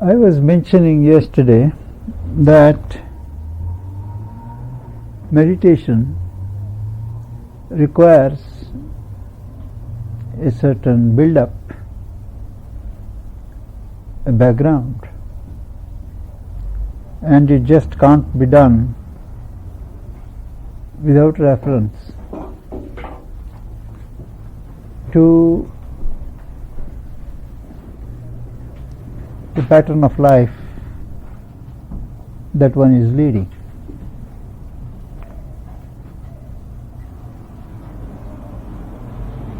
I was mentioning yesterday that meditation requires a certain build-up, a background, and it just can't be done without reference to the pattern of life that one is leading.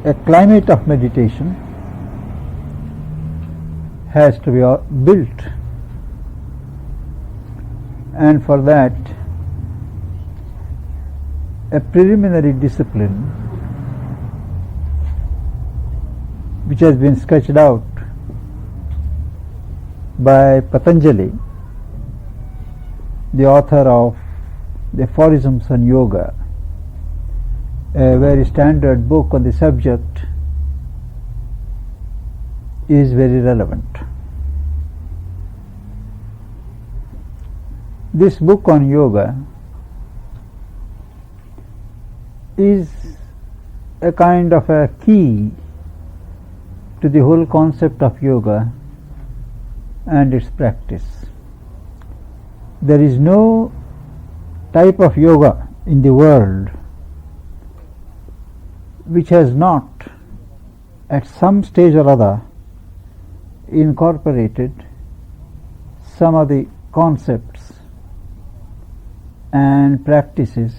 A climate of meditation has to be built, and for that a preliminary discipline which has been sketched out by Patanjali, the author of the Aphorisms on Yoga, a very standard book on the subject, is very relevant. This book on yoga is a kind of a key to the whole concept of yoga and its practice. There is no type of yoga in the world which has not at some stage or other incorporated some of the concepts and practices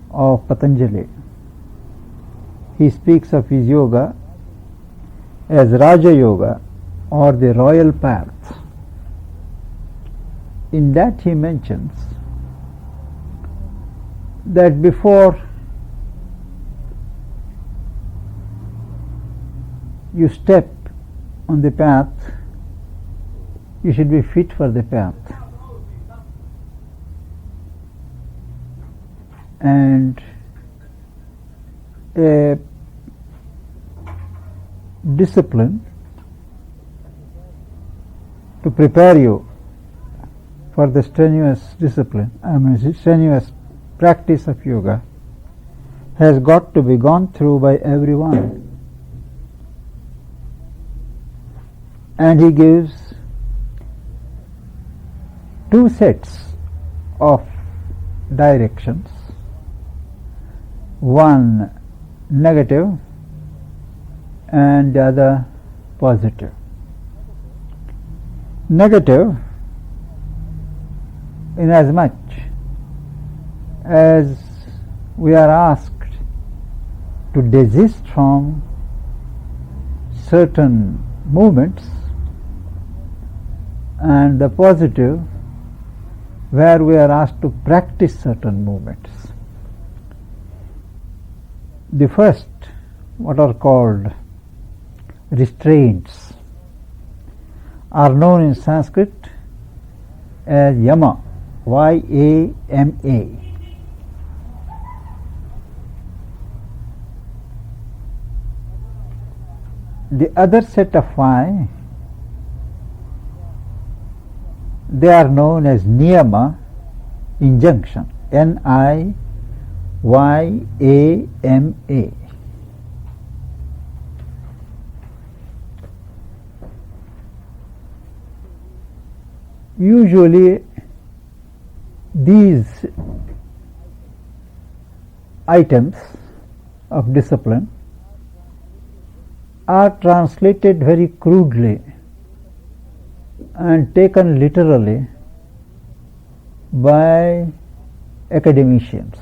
of Patanjali. He speaks of his yoga as Raja Yoga, or the royal path. In that he mentions that before you step on the path, you should be fit for the path. And a discipline to prepare you for the strenuous strenuous practice of yoga has got to be gone through by everyone. And he gives two sets of directions, one negative and the other positive. Negative, inasmuch as we are asked to desist from certain movements, and the positive, where we are asked to practice certain movements. The first, what are called restraints, are known in Sanskrit as yama, Y-A-M-A. The other set of five, they are known as niyama, injunction, N-I-Y-A-M-A. Usually these items of discipline are translated very crudely and taken literally by academicians.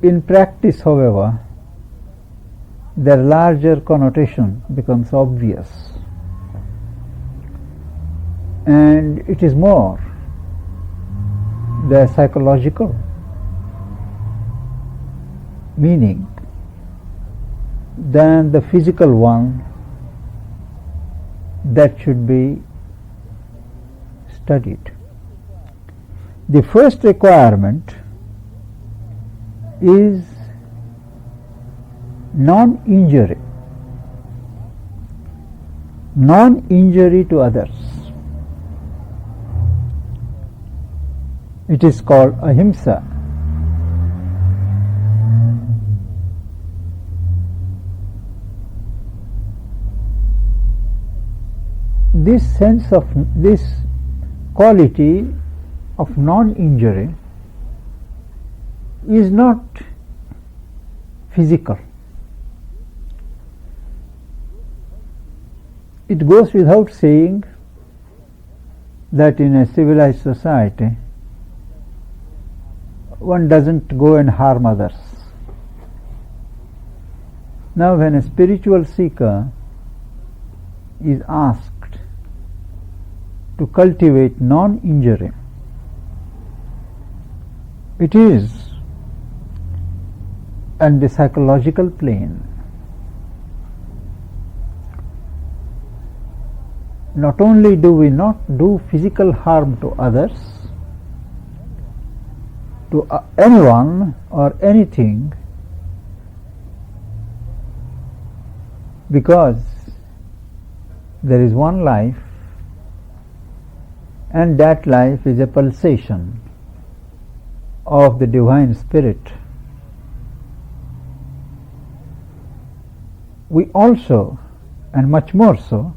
In practice, however, their larger connotation becomes obvious, and it is more the psychological meaning than the physical one that should be studied. The first requirement is non-injury. non-injury to others. It is called ahimsa. This quality of non-injury is not physical. It goes without saying that in a civilized society one doesn't go and harm others. Now when a spiritual seeker is asked to cultivate non-injury, it is on the psychological plane. Not only do we not do physical harm to others, to anyone or anything, because there is one life and that life is a pulsation of the Divine Spirit. We also, and much more so,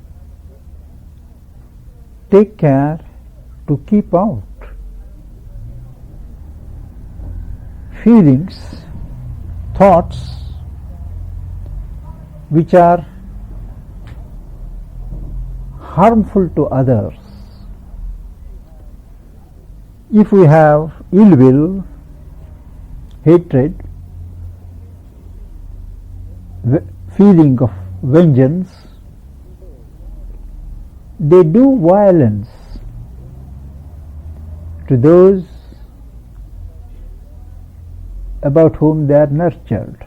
take care to keep out feelings, thoughts which are harmful to others. If we have ill will, hatred, feeling of vengeance, they do violence to those about whom they are nurtured.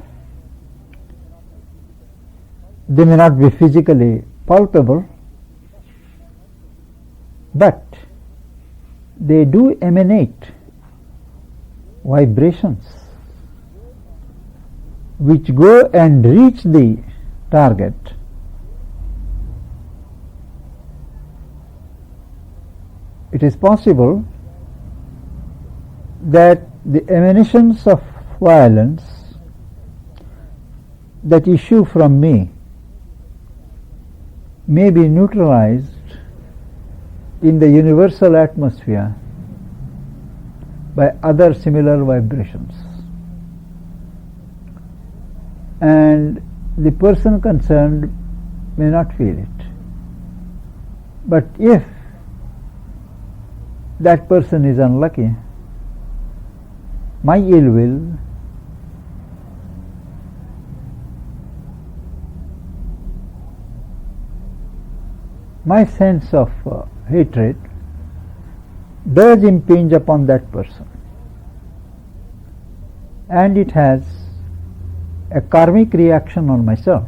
They may not be physically palpable, but they do emanate vibrations which go and reach the target. It is possible that the emanations of violence that issue from me may be neutralized in the universal atmosphere by other similar vibrations, and the person concerned may not feel it. But if that person is unlucky, my ill will, my sense of hatred does impinge upon that person, and it has a karmic reaction on myself.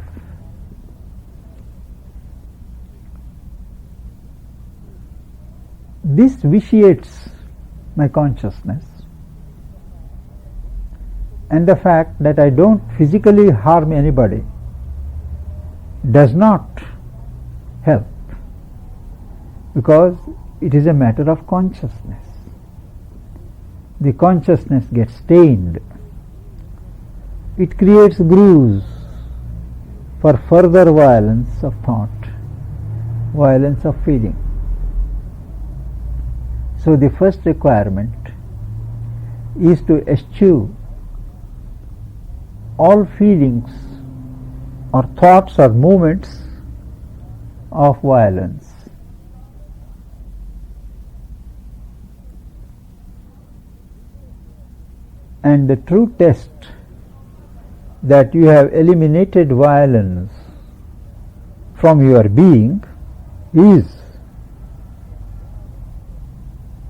This vitiates my consciousness, and the fact that I don't physically harm anybody does not help, because it is a matter of consciousness. The consciousness gets stained. It creates grooves for further violence of thought, violence of feeling. So the first requirement is to eschew all feelings or thoughts or movements of violence. And the true test that you have eliminated violence from your being is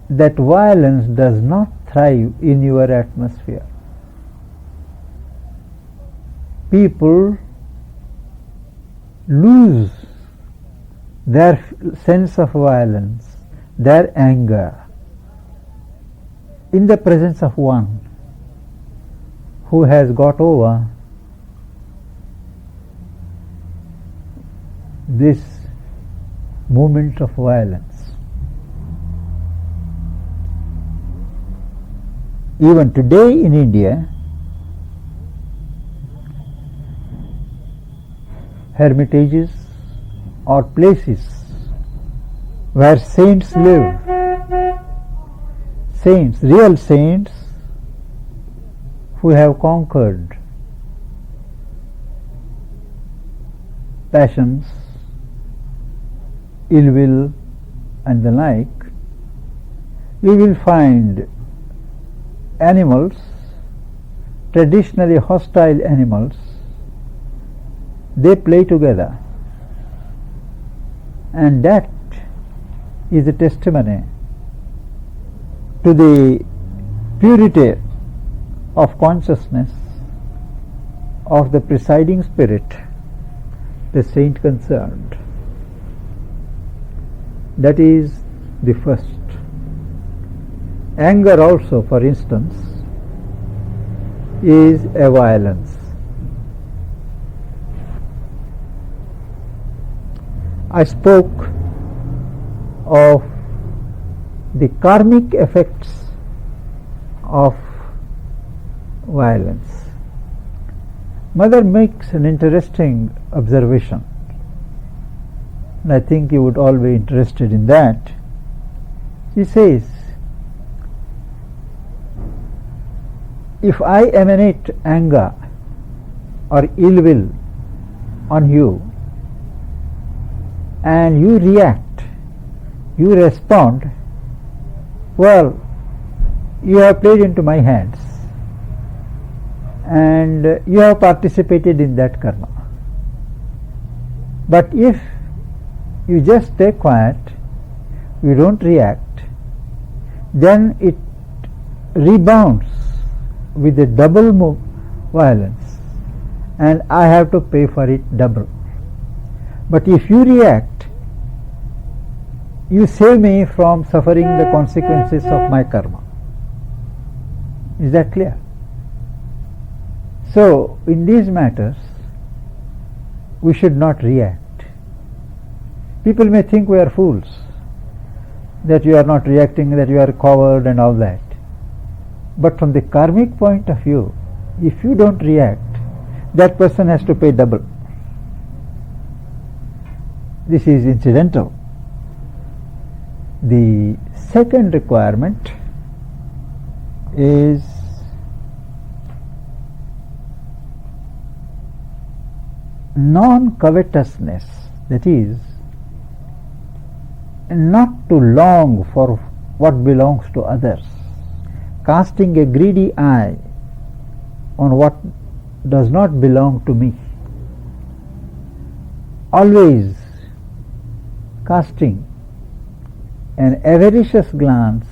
that violence does not thrive in your atmosphere. People lose their sense of violence, their anger, in the presence of one who has got over this movement of violence. Even today in India, hermitages or places where saints live, saints, real saints who have conquered passions, ill will and the like, you will find animals, traditionally hostile animals, they play together, and that is a testimony to the purity of consciousness of the presiding spirit, the saint concerned. That is the first. Anger also, for instance, is a violence. I spoke of the karmic effects of violence. Mother makes an interesting observation, and I think you would all be interested in that. She says, if I emanate anger or ill will on you, and you react, you respond, well, you have played into my hands and you have participated in that karma. But if you just stay quiet, you don't react, then it rebounds with a double violence, and I have to pay for it double. But if you react, you save me from suffering the consequences of my karma. Is that clear? So, in these matters, we should not react. People may think we are fools, that you are not reacting, that you are a coward and all that. But from the karmic point of view, if you don't react, that person has to pay double. This is incidental. The second requirement is non-covetousness, that is, not to long for what belongs to others, casting a greedy eye on what does not belong to me, always casting an avaricious glance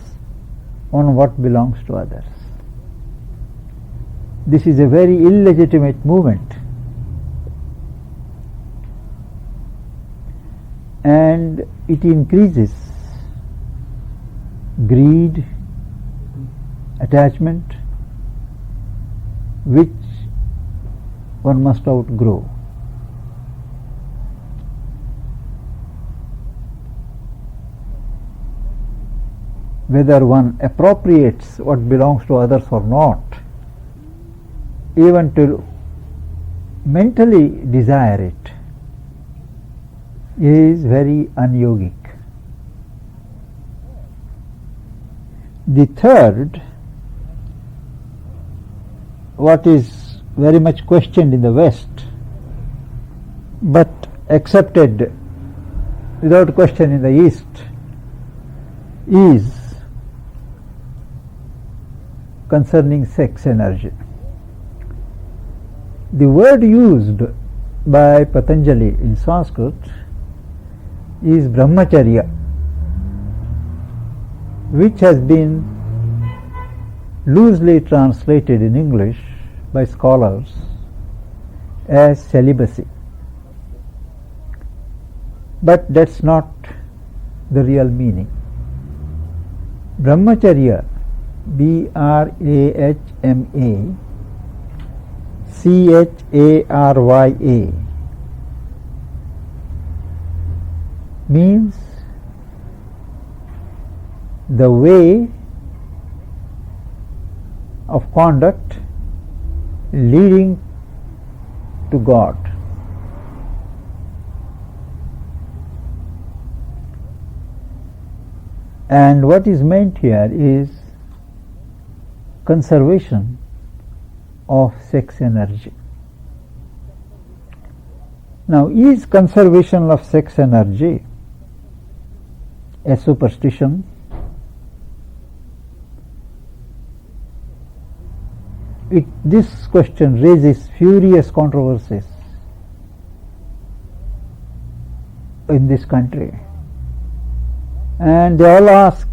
on what belongs to others. This is a very illegitimate movement, and it increases greed, attachment, which one must outgrow. Whether one appropriates what belongs to others or not, even to mentally desire it, is very unyogic. The third, what is very much questioned in the West, but accepted without question in the East, is concerning sex energy. The word used by Patanjali in Sanskrit is brahmacharya, which has been loosely translated in English by scholars as celibacy. But that's not the real meaning. Brahmacharya, BRAHMACHARYA, means the way of conduct leading to God. And what is meant here is conservation of sex energy. Now, is conservation of sex energy a superstition? This question raises furious controversies in this country, and they all ask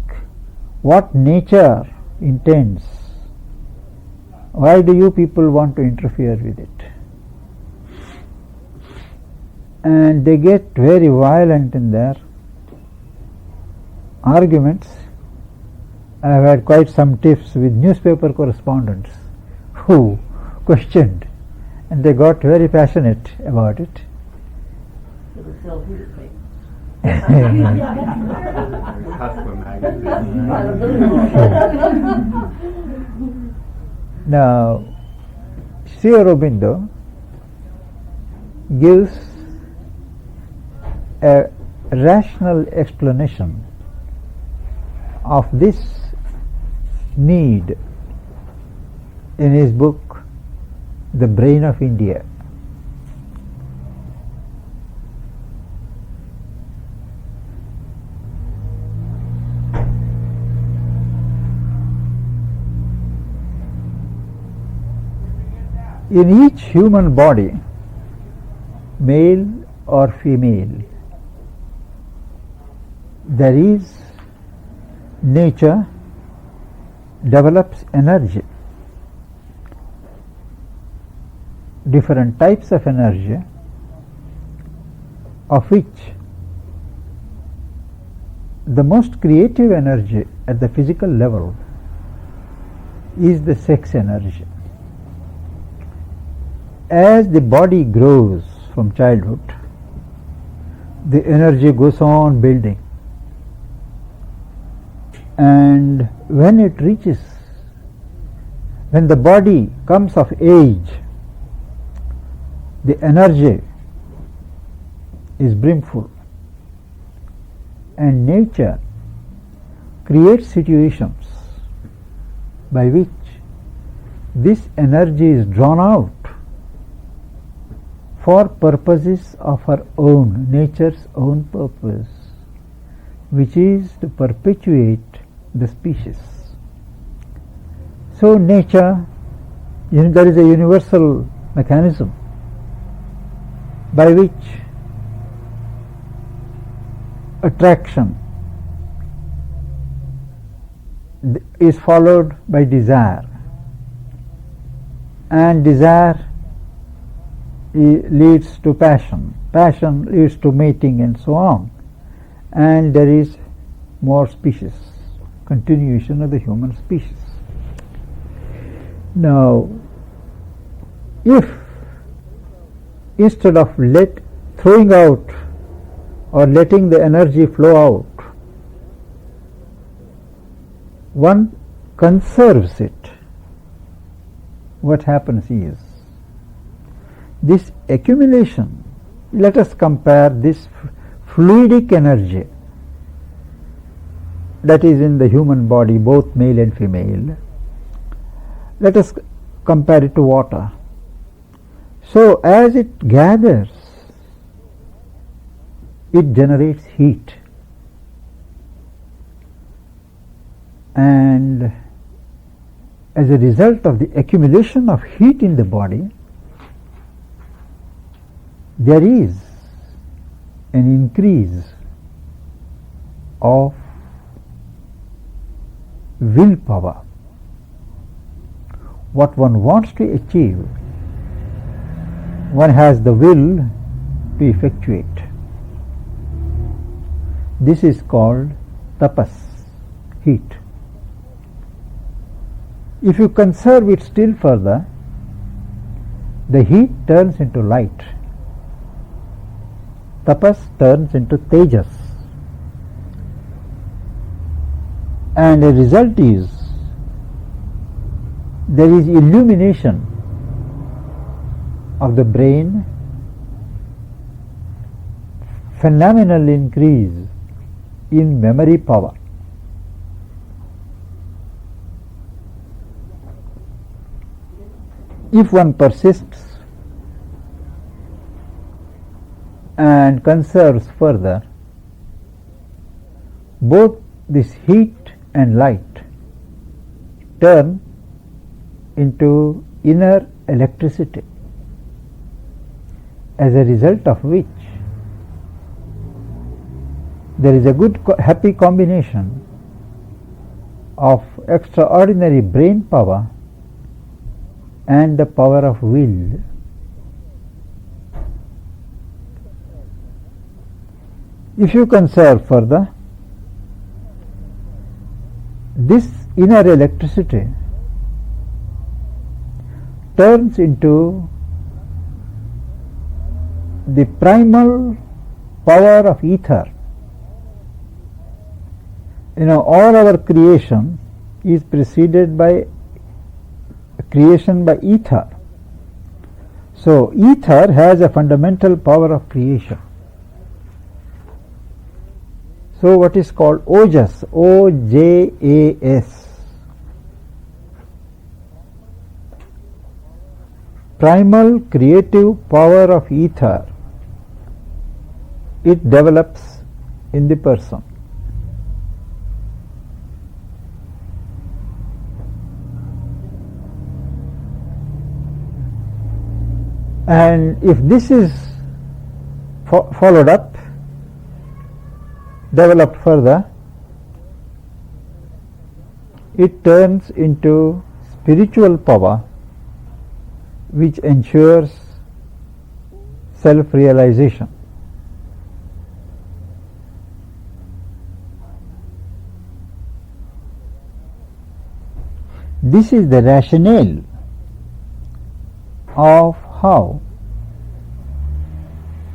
what nature intends. Why do you people want to interfere with it? And they get very violent in their arguments. I have had quite some tiffs with newspaper correspondents who questioned, and they got very passionate about it. It was still his paper. Now, Sri Aurobindo gives a rational explanation of this need in his book, The Brain of India. In each human body, male or female, there is nature develops energy, different types of energy, of which the most creative energy at the physical level is the sex energy. As the body grows from childhood, the energy goes on building, and when the body comes of age, the energy is brimful, and nature creates situations by which this energy is drawn out for purposes of her own, nature's own purpose, which is to perpetuate the species. So nature, there is a universal mechanism by which attraction is followed by desire, and desire leads to passion, passion leads to mating, and so on, and there is more species, continuation of the human species. Now, if instead of throwing out or letting the energy flow out, one conserves it, what happens is, this accumulation, let us compare this fluidic energy that is in the human body, both male and female, let us compare it to water. So as it gathers, it generates heat, and as a result of the accumulation of heat in the body, there is an increase of willpower. What one wants to achieve, one has the will to effectuate. This is called tapas, heat. If you conserve it still further, the heat turns into light. Tapas turns into tejas. and the result is there is illumination of the brain, phenomenal increase in memory power. If one persists and conserves further, both this heat and light turn into inner electricity, as a result of which there is a good happy combination of extraordinary brain power and the power of will. If you conserve further, this inner electricity turns into the primal power of ether. All our creation is preceded by creation by ether. So ether has a fundamental power of creation. So what is called ojas, O-J-A-S, primal creative power of ether, it develops in the person. And if this is followed up, developed further, it turns into spiritual power which ensures self-realization. This is the rationale of how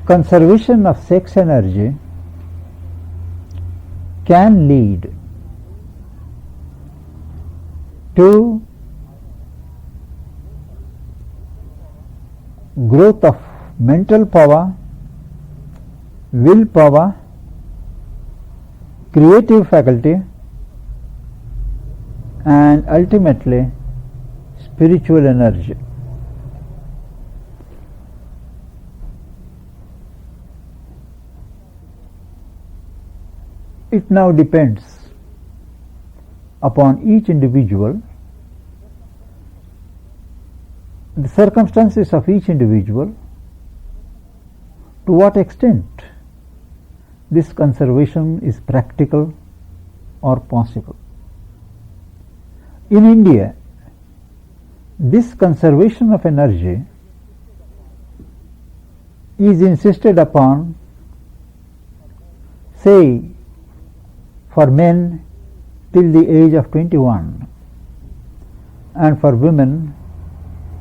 conservation of sex energy can lead to growth of mental power, will power, creative faculty, and ultimately spiritual energy. It now depends upon each individual, the circumstances of each individual, to what extent this conservation is practical or possible. In India, this conservation of energy is insisted upon, say, for men till the age of 21 and for women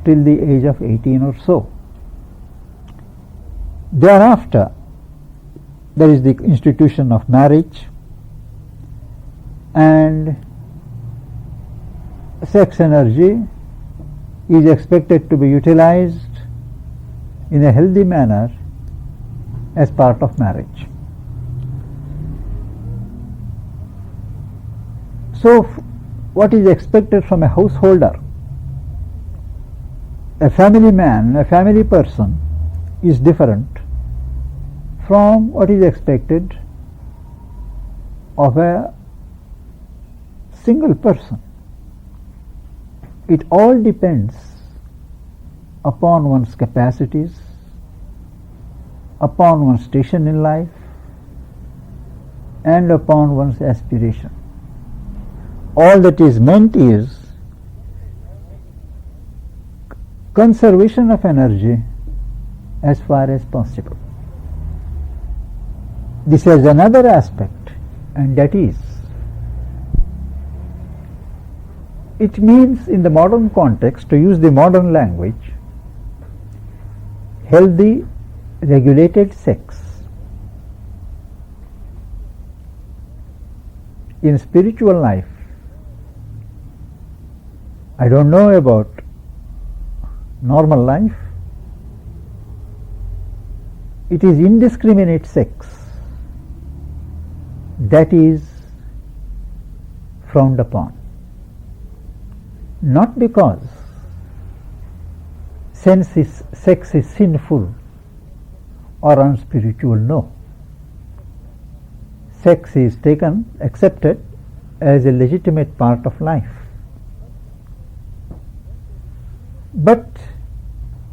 till the age of 18 or so. Thereafter, there is the institution of marriage, and sex energy is expected to be utilized in a healthy manner as part of marriage. So what is expected from a householder, a family man, a family person, is different from what is expected of a single person. It all depends upon one's capacities, upon one's station in life, and upon one's aspiration. All that is meant is conservation of energy as far as possible. This has another aspect, and that is, it means in the modern context, to use the modern language, healthy, regulated sex. In spiritual life, I don't know about normal life. It is indiscriminate sex that is frowned upon. Not because sex is sinful or unspiritual, no. Sex is accepted as a legitimate part of life. But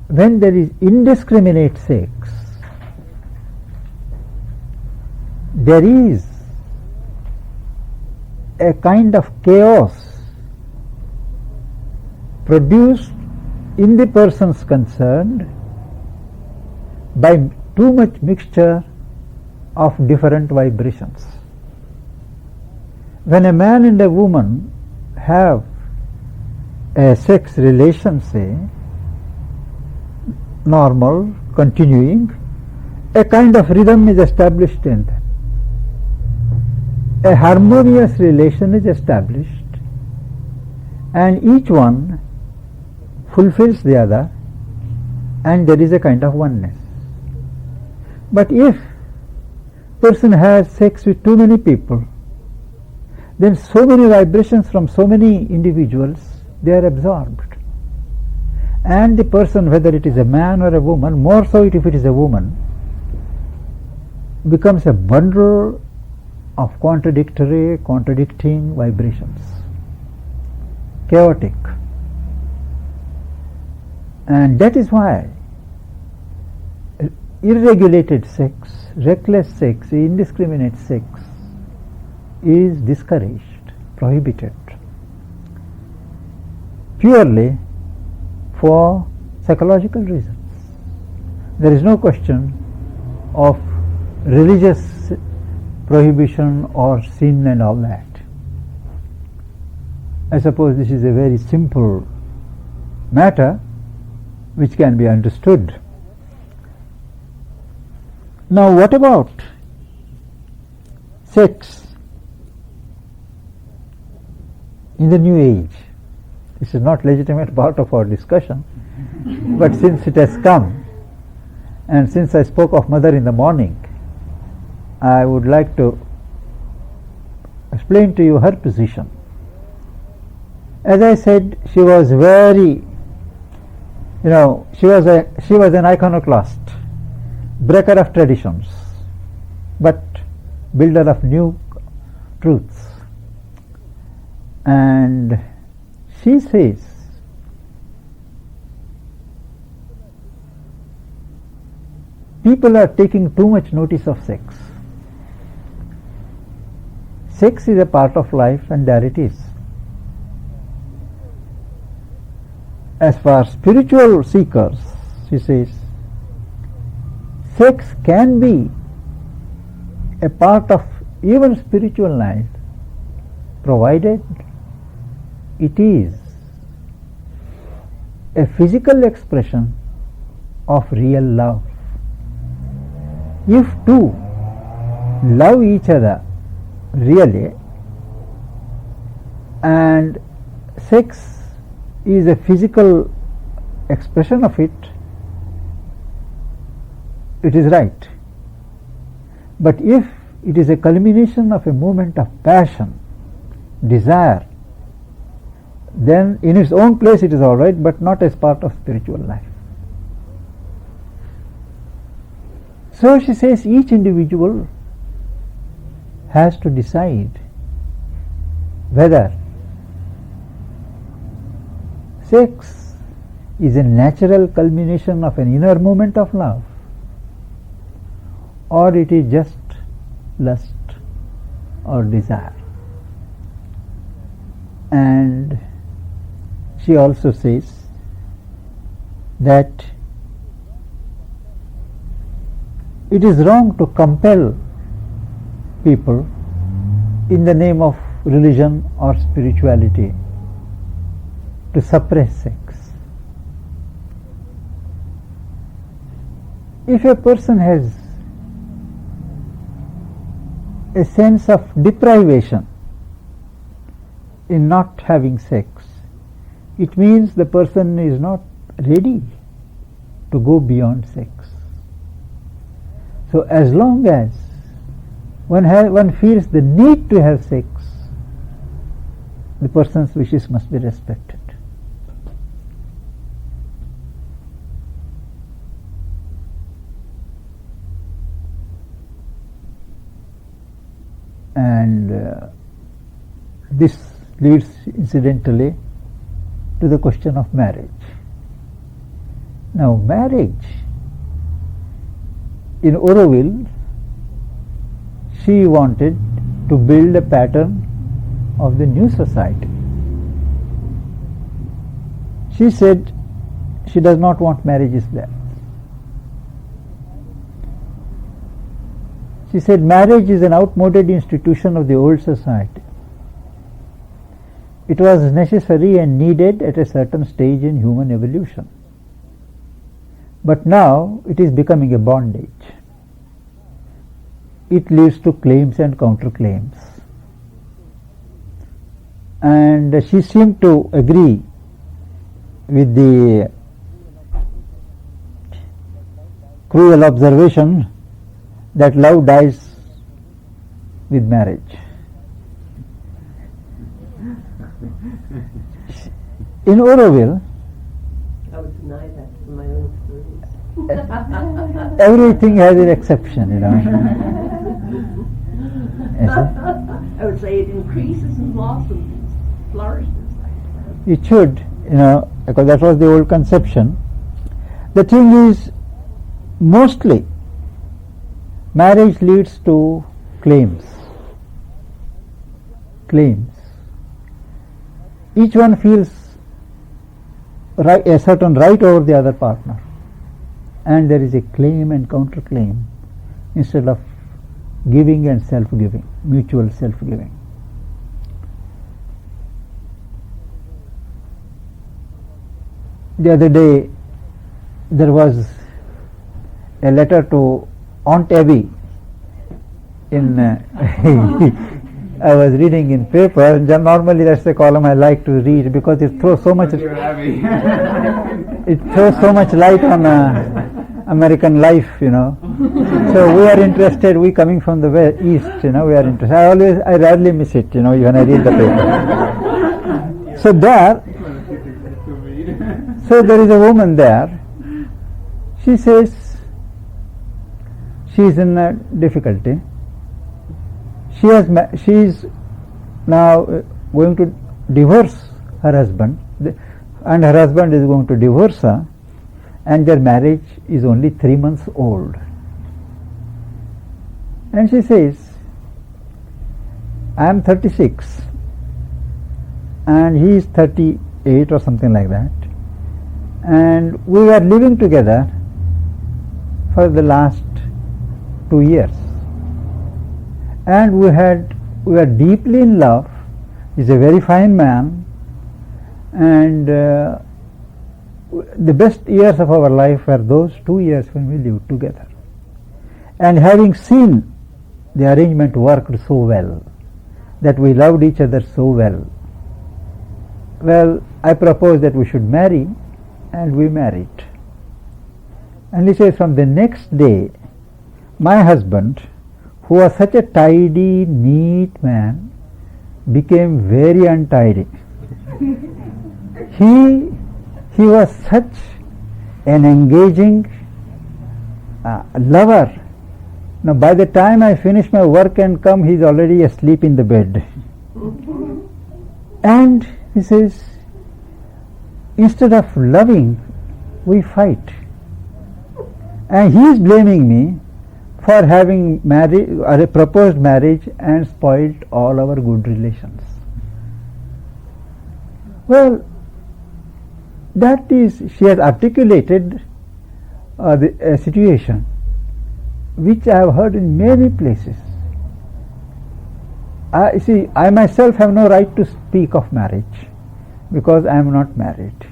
when there is indiscriminate sex, there is a kind of chaos produced in the persons concerned by too much mixture of different vibrations. When a man and a woman have a sex relation, say, normal, continuing, a kind of rhythm is established in them. A harmonious relation is established, and each one fulfills the other, and there is a kind of oneness. But if person has sex with too many people, then so many vibrations from so many individuals, they are absorbed. And the person, whether it is a man or a woman, more so if it is a woman, becomes a bundle of contradicting vibrations, chaotic. And that is why irregulated sex, reckless sex, indiscriminate sex is discouraged, prohibited, purely for psychological reasons. There is no question of religious prohibition or sin and all that. I suppose this is a very simple matter which can be understood. Now, what about sex in the new age? This is not legitimate part of our discussion, but since it has come, and since I spoke of mother in the morning, I would like to explain to you her position. As I said, she was very, she was an iconoclast, breaker of traditions, but builder of new truths. And she says, people are taking too much notice of sex. Sex is a part of life, and there it is. As for spiritual seekers, she says, sex can be a part of even spiritual life, provided it is a physical expression of real love. If two love each other really, and sex is a physical expression of it, it is right. But if it is a culmination of a moment of passion, desire, then in its own place it is all right, but not as part of spiritual life. So she says each individual has to decide whether sex is a natural culmination of an inner movement of love, or it is just lust or desire. And she also says that it is wrong to compel people in the name of religion or spirituality to suppress sex. If a person has a sense of deprivation in not having sex, it means the person is not ready to go beyond sex. So as long as one feels the need to have sex, the person's wishes must be respected. And this leads incidentally to the question of marriage. Now marriage, in Aurobindo, she wanted to build a pattern of the new society. She said she does not want marriages there. She said marriage is an outmoded institution of the old society. It was necessary and needed at a certain stage in human evolution. But now it is becoming a bondage. It leads to claims and counterclaims. And she seemed to agree with the cruel observation that love dies with marriage. In Aurobindo, I would deny that from my own experience. everything has an exception, you know. I would say it increases and blossoms, flourishes. It should, you know, because that was the old conception. The thing is, mostly marriage leads to claims. Each one feels a certain right over the other partner, and there is a claim and counterclaim instead of giving and self-giving, mutual self-giving. The other day there was a letter to Aunt Abby in I was reading in paper, and normally that's the column I like to read because it throws so much light on American life, you know. So we are interested, we coming from the east, you know, we are interested. I rarely miss it, you know, when I read the paper. So there is a woman there. She says she is in a difficulty. She is now going to divorce her husband, and her husband is going to divorce her, and their marriage is only 3 months old. And she says, I am 36 and he is 38 or something like that, and we were living together for the last 2 years, and we were deeply in love. He's a very fine man, and the best years of our life were those 2 years when we lived together. And having seen the arrangement worked so well, that we loved each other so well, I proposed that we should marry, and we married. And he says, from the next day, my husband, who was such a tidy, neat man, became very untidy. He was such an engaging lover. Now by the time I finish my work and come, he is already asleep in the bed. And he says, instead of loving, we fight. And he is blaming me for having proposed marriage and spoiled all our good relations. Well, that is, she has articulated a situation which I have heard in many places. I myself have no right to speak of marriage because I am not married.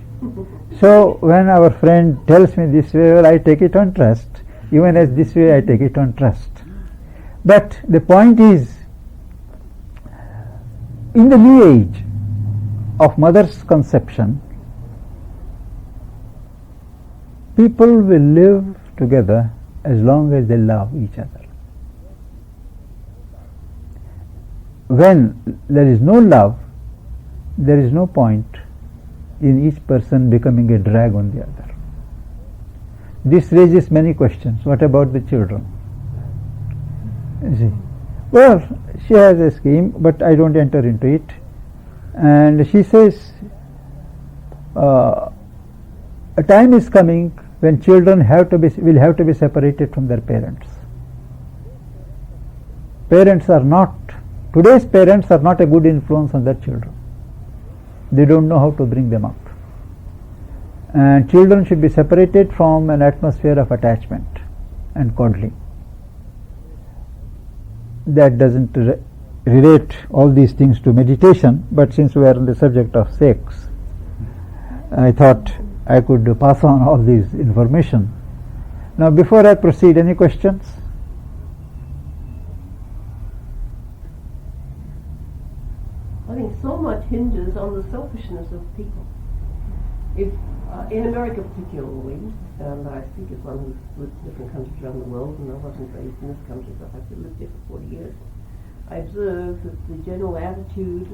So when our friend tells me this way, I take it on trust. Even as this way, I take it on trust. But the point is, in the new age of mother's conception, people will live together as long as they love each other. When there is no love, there is no point in each person becoming a drag on the other. This raises many questions. What about the children? You see, well, she has a scheme, but I don't enter into it. And she says, a time is coming when children will have to be separated from their parents. Today's parents are not a good influence on their children. They don't know how to bring them up. And children should be separated from an atmosphere of attachment and coddling. That doesn't relate all these things to meditation, but since we are on the subject of sex, I thought I could pass on all this information. Now, before I proceed, any questions? I think so much hinges on the selfishness of people. If in America particularly, and I speak as one who's lived in different countries around the world, and I wasn't raised in this country, but I've lived here for 40 years, I observe that the general attitude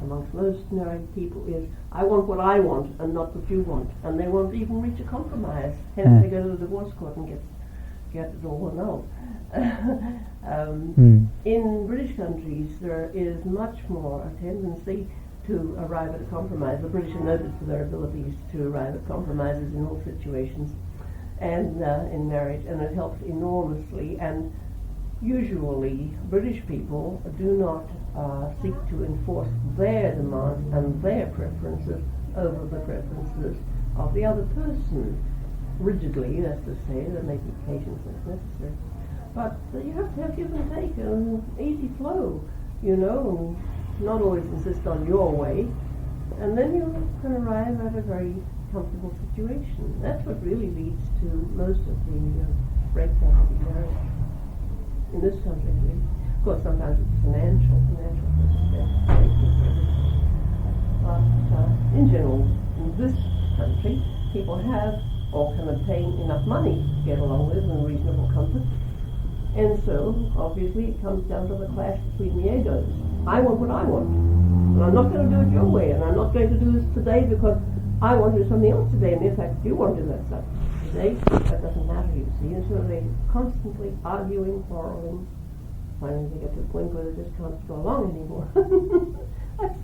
amongst most married people is, I want what I want and not what you want, and they won't even reach a compromise. Hence they go to the divorce court and get it all annulled. In British countries there is much more a tendency to arrive at a compromise. The British are noted for their abilities to arrive at compromises in all situations and in marriage, and it helps enormously. And usually British people do not seek to enforce their demands and their preferences over the preferences of the other person rigidly, that's to say. There may be occasions when it's necessary, but you have to have give and take, an easy flow, and not always insist on your way, and then you can arrive at a very comfortable situation. That's what really leads to most of the breakdowns of marriage in this country, at least. Of course, sometimes it's financial circumstances. But in general, in this country, people have or can obtain enough money to get along with in reasonable comfort. And so, obviously, it comes down to the clash between the egos. I want what I want, and I'm not going to do it your way, and I'm not going to do this today because I want to do something else today, and in fact, you want to do that stuff today. That doesn't matter, you see. And so they're constantly arguing, quarreling. Finally, they get to the point where they just can't go along anymore. That's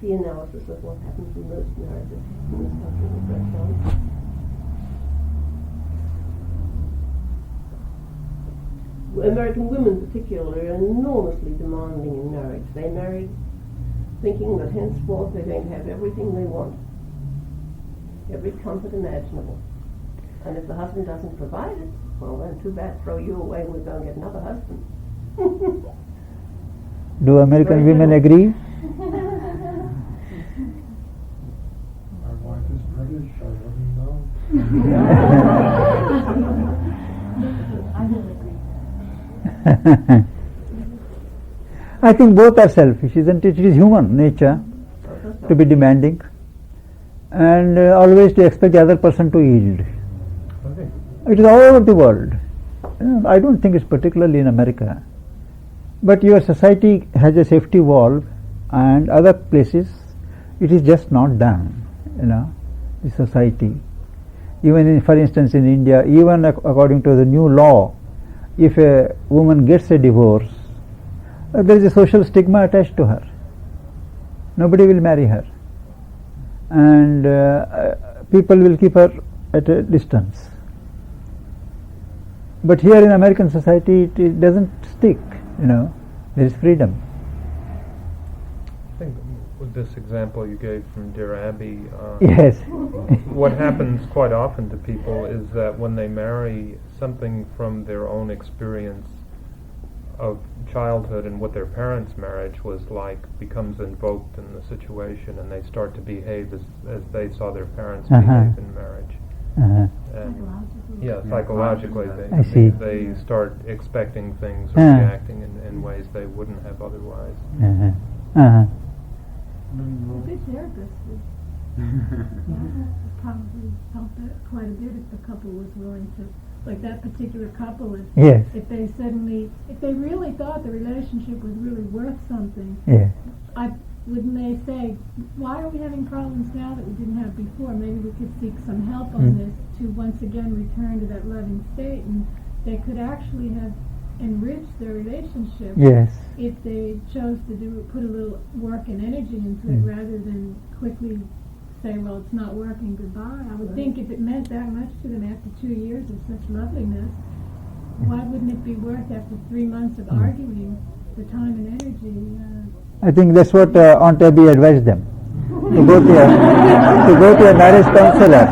the analysis of what happens in most marriages in this country with breakdowns. American women particularly are enormously demanding in marriage. They marry thinking that henceforth they're going to have everything they want, every comfort imaginable. And if the husband doesn't provide it, well then too bad, throw you away and we'll go and get another husband. Do American women agree? My wife is British, I wouldn't know. I will agree. I think both are selfish, isn't it? It is human nature to be demanding and always to expect the other person to yield. Okay. It is all over the world. I don't think it's particularly in America. But your society has a safety valve, and other places it is just not done. The society. Even for instance in India, even according to the new law, if a woman gets a divorce, there is a social stigma attached to her. Nobody will marry her, and people will keep her at a distance. But here in American society, it doesn't stick. There is freedom. I think with this example you gave from Dear Abby, Yes. what happens quite often to people is that when they marry, something from their own experience of childhood and what their parents' marriage was like becomes invoked in the situation, and they start to behave as they saw their parents behave in marriage. And psychologically they start expecting things or reacting in ways they wouldn't have otherwise. A good therapist. probably help it quite a bit if the couple was willing to, like that particular couple, Yes. if they really thought the relationship was really worth something, Yes. wouldn't they say, why are we having problems now that we didn't have before? Maybe we could seek some help on this to once again return to that loving state, and they could actually have enriched their relationship Yes. if they chose to put a little work and energy into it rather than quickly say, well, it's not working, goodbye. I would think if it meant that much to them after 2 years of such loveliness, why wouldn't it be worth, after 3 months of arguing, the time and energy? I think that's what Aunt Abby advised them, to go to a marriage counselor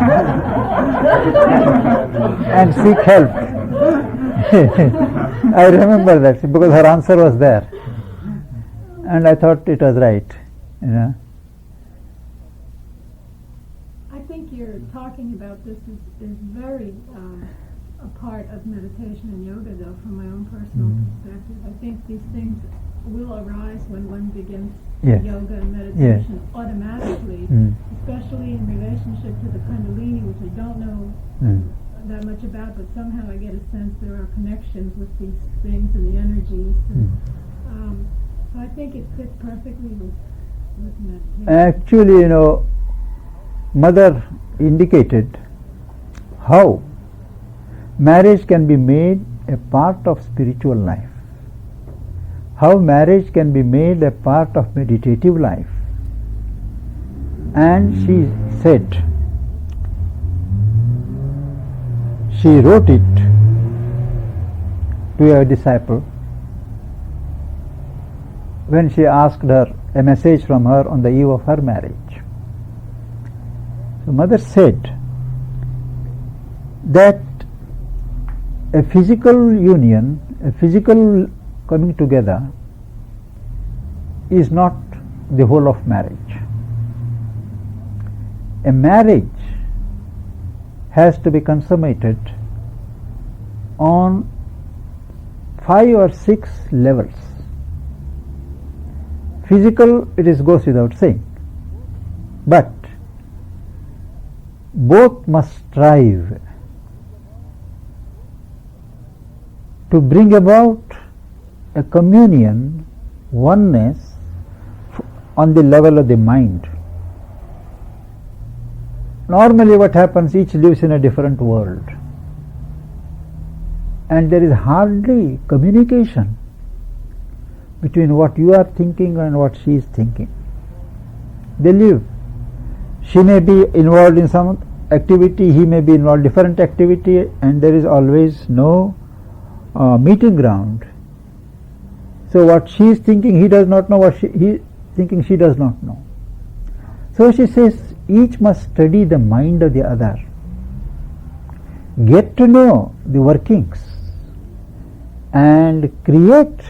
and seek help. I remember that because her answer was there, and I thought it was right. I think you're talking about this is very a part of meditation and yoga, though, from my own personal perspective. I think these things will arise when one begins Yes. yoga and meditation automatically, especially in relationship to the Kundalini, which I don't know that much about, but somehow I get a sense there are connections with these things and the energies. So I think it fits perfectly with meditation. Actually, Mother indicated how marriage can be made a part of spiritual life, how marriage can be made a part of meditative life. And she said, she wrote it to a disciple when she asked her a message from her on the eve of her marriage. So Mother said that a physical union, a physical coming together is not the whole of marriage. A marriage has to be consummated on 5 or 6 levels. Physical, it goes without saying, but both must strive to bring about a communion, oneness on the level of the mind. Normally what happens, each lives in a different world, and there is hardly communication between what you are thinking and what she is thinking. They live. She may be involved in some activity, he may be involved in different activity, and there is always no meeting ground. So what she is thinking, he does not know. What he is thinking, she does not know. So she says, each must study the mind of the other, get to know the workings, and create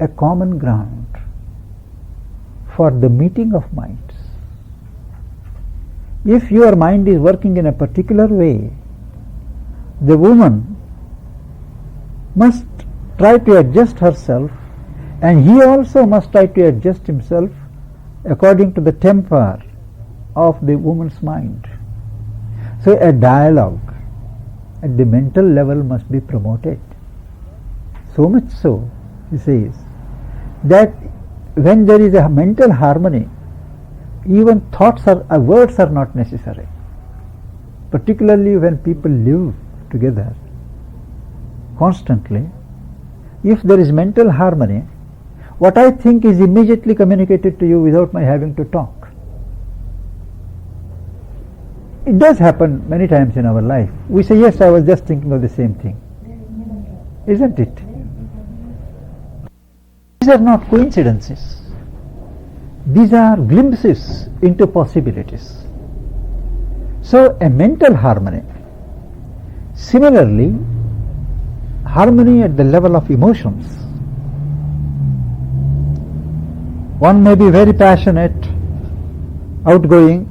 a common ground for the meeting of minds. If your mind is working in a particular way, the woman must try to adjust herself, and he also must try to adjust himself according to the temper of the woman's mind. So a dialogue at the mental level must be promoted. So much so, he says, that when there is a mental harmony, even words are not necessary. Particularly when people live together constantly, if there is mental harmony, what I think is immediately communicated to you without my having to talk. It does happen many times in our life. We say, yes, I was just thinking of the same thing. Isn't it? These are not coincidences. These are glimpses into possibilities. So a mental harmony. Similarly, harmony at the level of emotions. One may be very passionate, outgoing,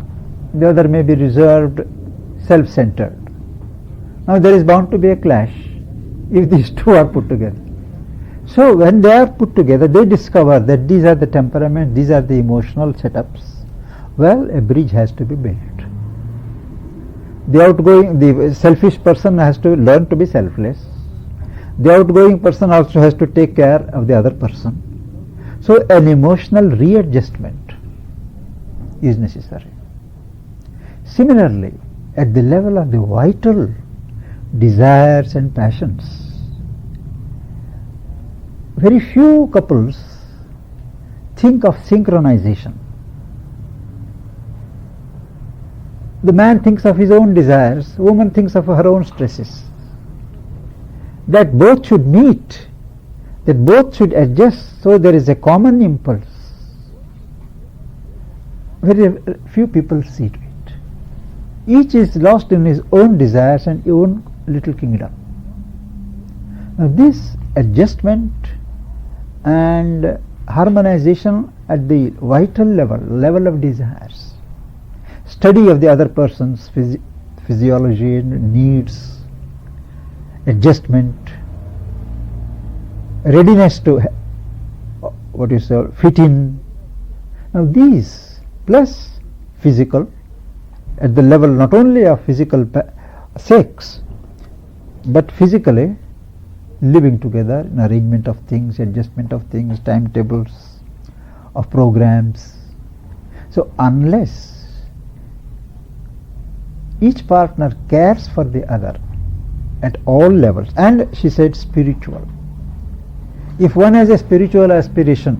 the other may be reserved, self-centered. Now there is bound to be a clash if these two are put together. So when they are put together, they discover that these are the temperaments, these are the emotional setups. Well, a bridge has to be built. The selfish person has to learn to be selfless. The outgoing person also has to take care of the other person. So an emotional readjustment is necessary. Similarly, at the level of the vital desires and passions, very few couples think of synchronization. The man thinks of his own desires, woman thinks of her own stresses. That both should meet, that both should adjust, so there is a common impulse. Very few people see to it. Each is lost in his own desires and own little kingdom. Now this adjustment and harmonization at the vital level of desires, study of the other person's physiology and needs, adjustment, readiness to fit in. Now these plus physical, at the level not only of physical sex, but physically living together in arrangement of things, adjustment of things, timetables of programs. So unless each partner cares for the other at all levels, and she said spiritual. If one has a spiritual aspiration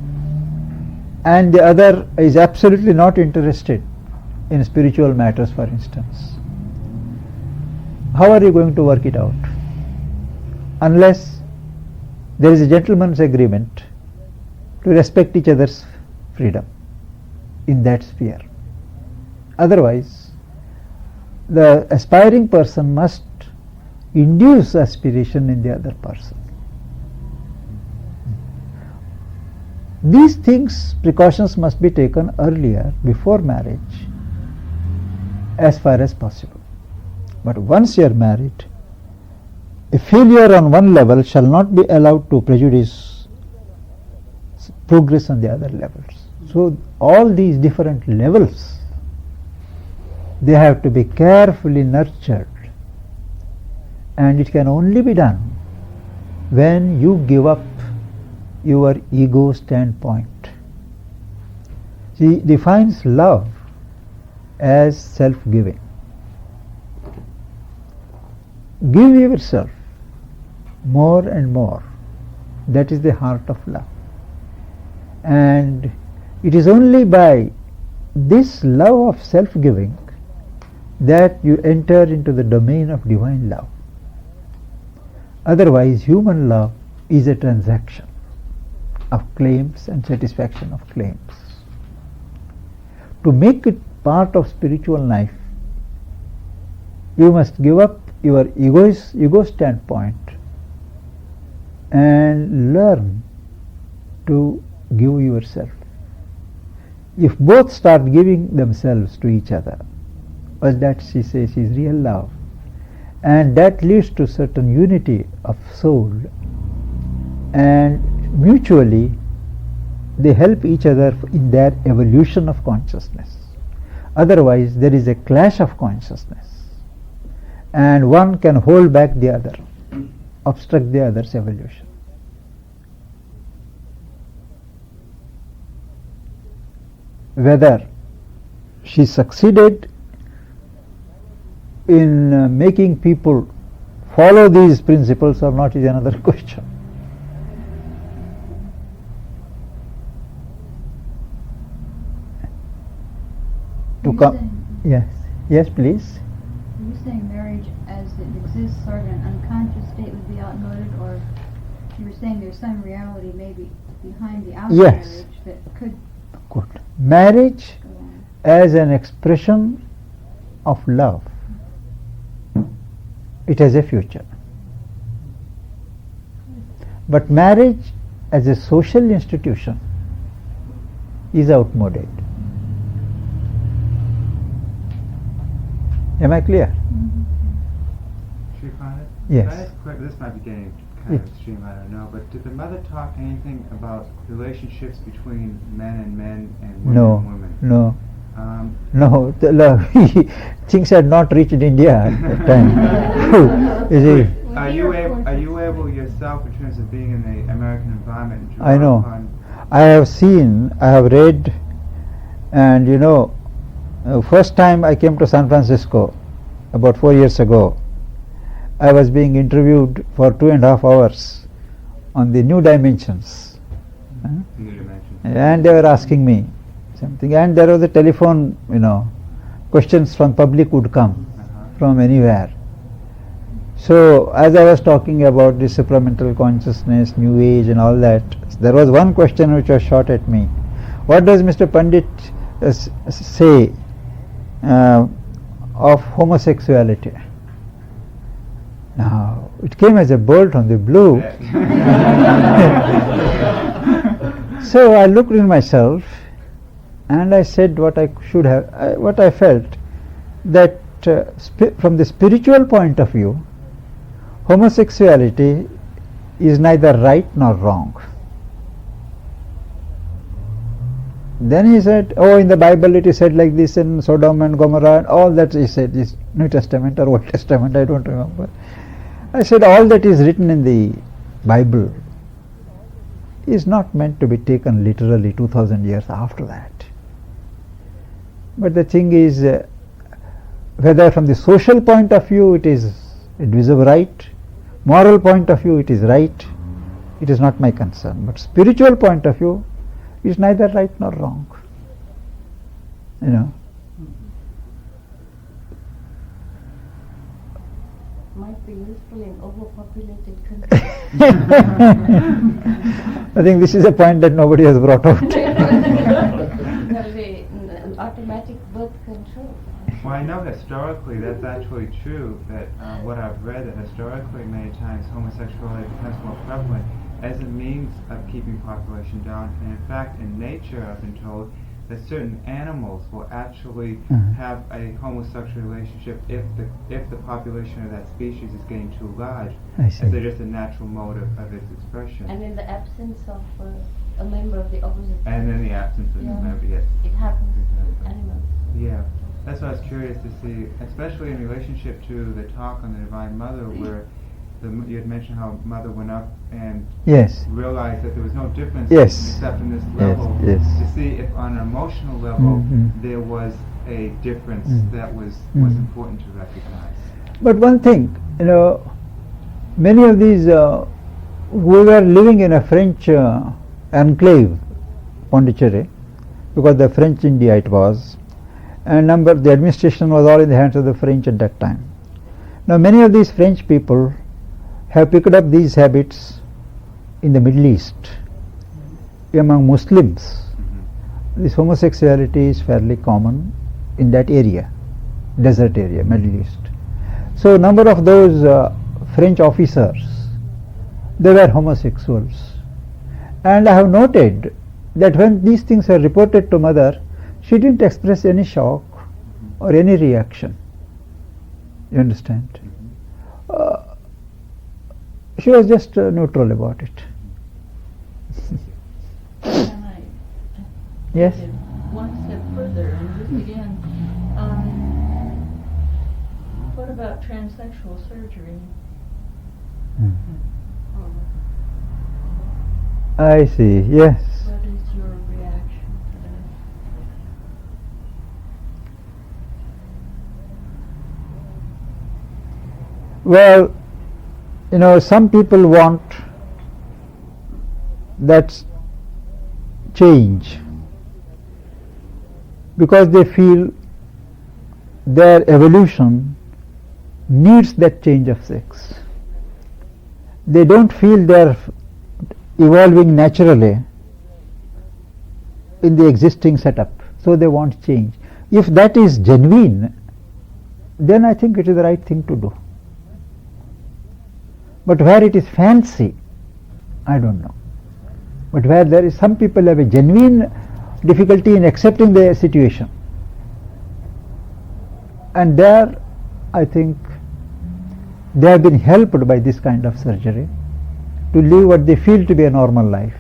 and the other is absolutely not interested in spiritual matters, for instance, how are you going to work it out? Unless there is a gentleman's agreement to respect each other's freedom in that sphere. Otherwise, the aspiring person must induce aspiration in the other person. These things, precautions must be taken earlier, before marriage, as far as possible. But once you are married, a failure on one level shall not be allowed to prejudice progress on the other levels. So all these different levels, they have to be carefully nurtured, and it can only be done when you give up your ego standpoint. She defines love as self-giving. Give yourself more and more. That is the heart of love. And it is only by this love of self-giving that you enter into the domain of divine love. Otherwise, human love is a transaction of claims and satisfaction of claims. To make it part of spiritual life, you must give up your ego standpoint and learn to give yourself. If both start giving themselves to each other, as that she says is real love, and that leads to certain unity of soul, and mutually they help each other in their evolution of consciousness. Otherwise there is a clash of consciousness, and one can hold back the other, obstruct the other's evolution. Whether she succeeded in making people follow these principles or not is another question. To come, yes, please. Are you saying marriage as it exists, sort of an unconscious state, would be outmoded, or you were saying there's some reality maybe behind the outer marriage that could Good. Marriage go on? as an expression of love, it has a future. But marriage as a social institution is outmoded. Am I clear? Pandit? Yes. Can I ask quick, this might be getting kind of extreme, I don't know, but did the mother talk anything about relationships between men and women and women and women? No. No, things had not reached India at that time. You see, Are you able yourself, in terms of being in the American environment, to draw I know. upon? I have seen, I have read, and first time I came to San Francisco about 4 years ago, I was being interviewed for 2.5 hours on the new dimensions. New dimensions. And they were asking me something, and there was a telephone, questions from public would come from anywhere. So as I was talking about the supramental consciousness, new age and all that, there was one question which was shot at me. What does Mr. Pandit say of homosexuality? Now, it came as a bolt on the blue. So I looked in myself and I said what I should have, what I felt, that from the spiritual point of view, homosexuality is neither right nor wrong. Then he said, oh, in the Bible it is said like this, in Sodom and Gomorrah, and all that he said is New Testament or Old Testament, I don't remember. I said, all that is written in the Bible is not meant to be taken literally 2000 years after that. But the thing is, whether from the social point of view it is right, moral point of view it is right, it is not my concern. But spiritual point of view is neither right nor wrong. Might be useful in overpopulated countries. I think this is a point that nobody has brought out. An automatic birth control. Well, I know historically that's actually true, that what I've read, that historically many times homosexuality becomes more prevalent as a means of keeping population down. And in fact, in nature, I've been told that certain animals will actually have a homosexual relationship if the population of that species is getting too large. I see. As they're just a natural mode of its expression. And in the absence of a member of the opposite sex. And in the absence of Yeah. the member, yes. It happens with Exactly. animals. Yeah, that's what I was curious to see, especially in relationship to the talk on the Divine Mother, where you had mentioned how Mother went up and Yes. realized that there was no difference Yes. except in this level, yes. to see if on an emotional level there was a difference that was important to recognize. But one thing, many of these, we were living in a French enclave, Pondicherry, because the French India it was, and the administration was all in the hands of the French at that time. Now many of these French people have picked up these habits in the Middle East. Among Muslims, this homosexuality is fairly common in that area, desert area, Middle East. So number of those French officers, they were homosexuals. And I have noted that when these things are reported to Mother, she didn't express any shock or any reaction. You understand? She was just neutral about it. Can I Yes? take it one step further and just again, what about transsexual surgery? I see, yes. What is your reaction to that? Well, some people want that change because they feel their evolution needs that change of sex. They don't feel they are evolving naturally in the existing setup, so they want change. If that is genuine, then I think it is the right thing to do. But where it is fancy, I don't know. But where there is, some people have a genuine difficulty in accepting their situation, and there I think they have been helped by this kind of surgery to live what they feel to be a normal life.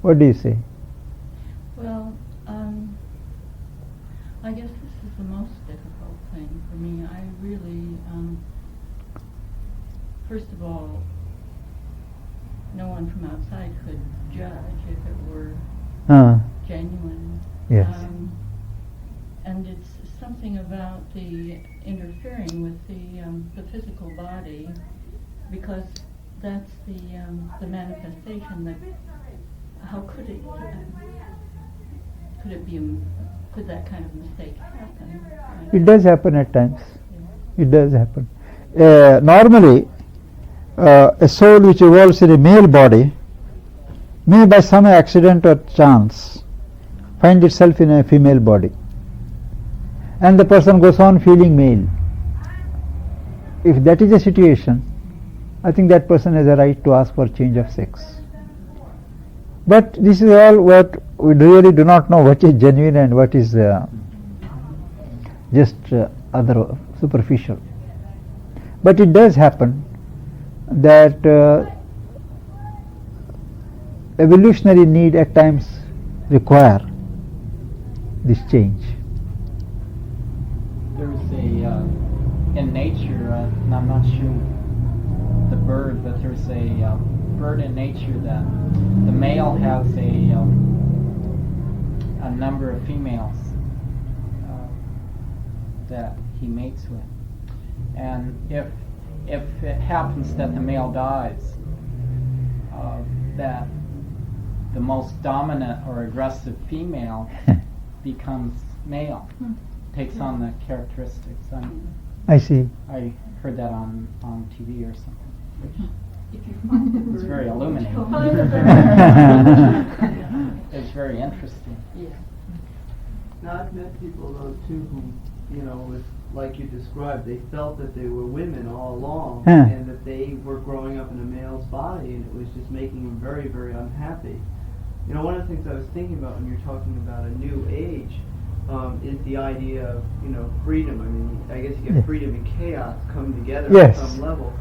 What do you say? Well, first of all, no one from outside could judge if it were genuine. Yes. And it's something about the interfering with the physical body, because that's the manifestation. That how could it could that kind of mistake happen? It does happen at times. Yeah. It does happen. Normally, a soul which evolves in a male body may by some accident or chance find itself in a female body, and the person goes on feeling male. If that is the situation, I think that person has a right to ask for change of sex. But this is all what we really do not know, what is genuine and what is just other superficial. But it does happen that evolutionary need at times require this change. There's in nature, and I'm not sure the bird, but there's a bird in nature that the male has a number of females that he mates with, and if it happens that the male dies, that the most dominant or aggressive female becomes male, takes on the characteristics. I see. I heard that on TV or something, which If you find the is bird, very illuminating. you'll find the bird. It's very interesting. Yeah. Now, I've met people, though, too, who, was like you described, they felt that they were women all along, and that they were growing up in a male's body, and it was just making them very, very unhappy. One of the things I was thinking about when you're talking about a new age is the idea of, freedom. I mean, I guess you get freedom and chaos come together at some level.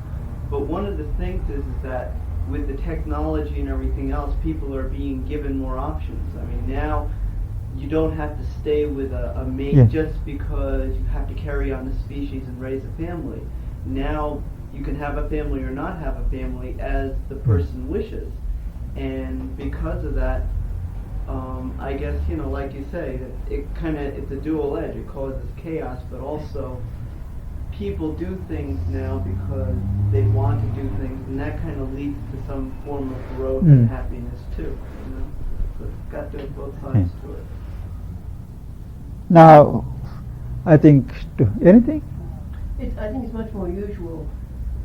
But one of the things is that with the technology and everything else, people are being given more options. I mean, now you don't have to stay with a mate just because you have to carry on the species and raise a family. Now you can have a family or not have a family as the person wishes. And because of that, I guess, like you say, it's a dual edge. It causes chaos, but also people do things now because they want to do things, and that kind of leads to some form of growth and happiness too. So it's got to have both sides to it. Now, I think anything. I think it's much more usual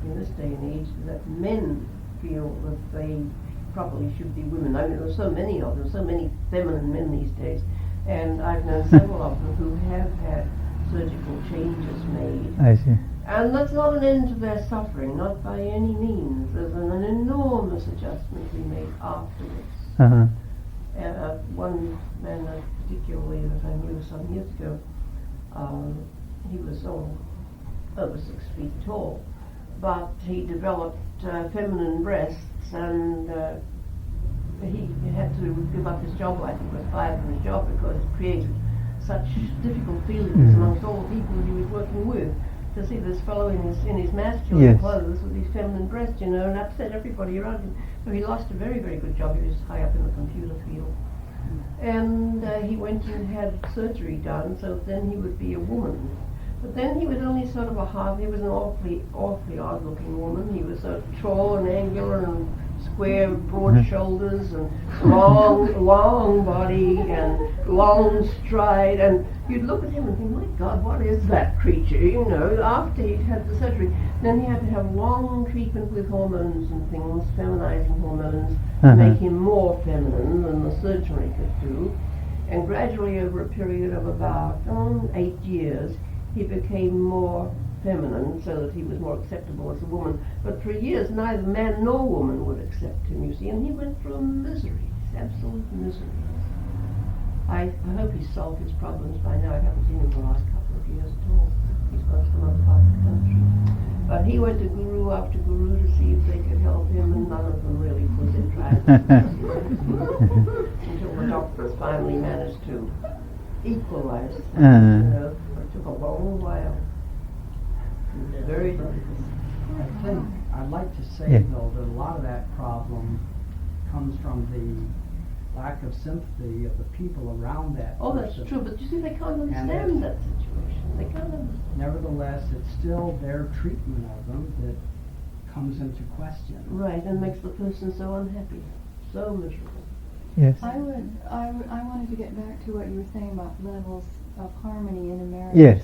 in this day and age that men feel that they probably should be women. I mean, there's so many of them, so many feminine men these days, and I've known several of them who have had surgical changes made. I see. And that's not an end to their suffering, not by any means. There's an enormous adjustment we made afterwards. One man particularly that I knew some years ago, he was over 6 feet tall, but he developed feminine breasts, and he had to give up his job. I think was fired from his job because it created such difficult feelings amongst all the people he was working with, to see this fellow in his masculine clothes with these feminine breasts, and upset everybody around him. So he lost a very, very good job. He was high up in the computer field. And he went and had surgery done, so then he would be a woman. But then he was only sort of he was an awfully odd-looking woman. He was so tall and angular and square, broad shoulders and long body and long stride. And you'd look at him and think, my God, what is that creature? After he'd had the surgery, then he had to have long treatment with hormones and things, feminizing hormones, to make him more feminine than the surgery could do. And gradually, over a period of about 8 years, he became more feminine, so that he was more acceptable as a woman. But for years, neither man nor woman would accept him, you see, and he went through misery, absolute misery. I hope he's solved his problems by now. I haven't seen him the last couple of years at all. He's gone to some other part of the country. But he went to guru after guru to see if they could help him, and none of them really put in trials. Until the doctors finally managed to equalize things, It took a long while. It was very difficult. I think, I'd like to say Yeah. though that a lot of that problem comes from the lack of sympathy of the people around that Oh, that's person. true, but you see, they can't And understand that situation. They can't understand. Nevertheless, it's still their treatment of them that comes into question. Right, and makes the person so unhappy, so miserable. Yes. I wanted to get back to what you were saying about levels of harmony in a marriage. Yes.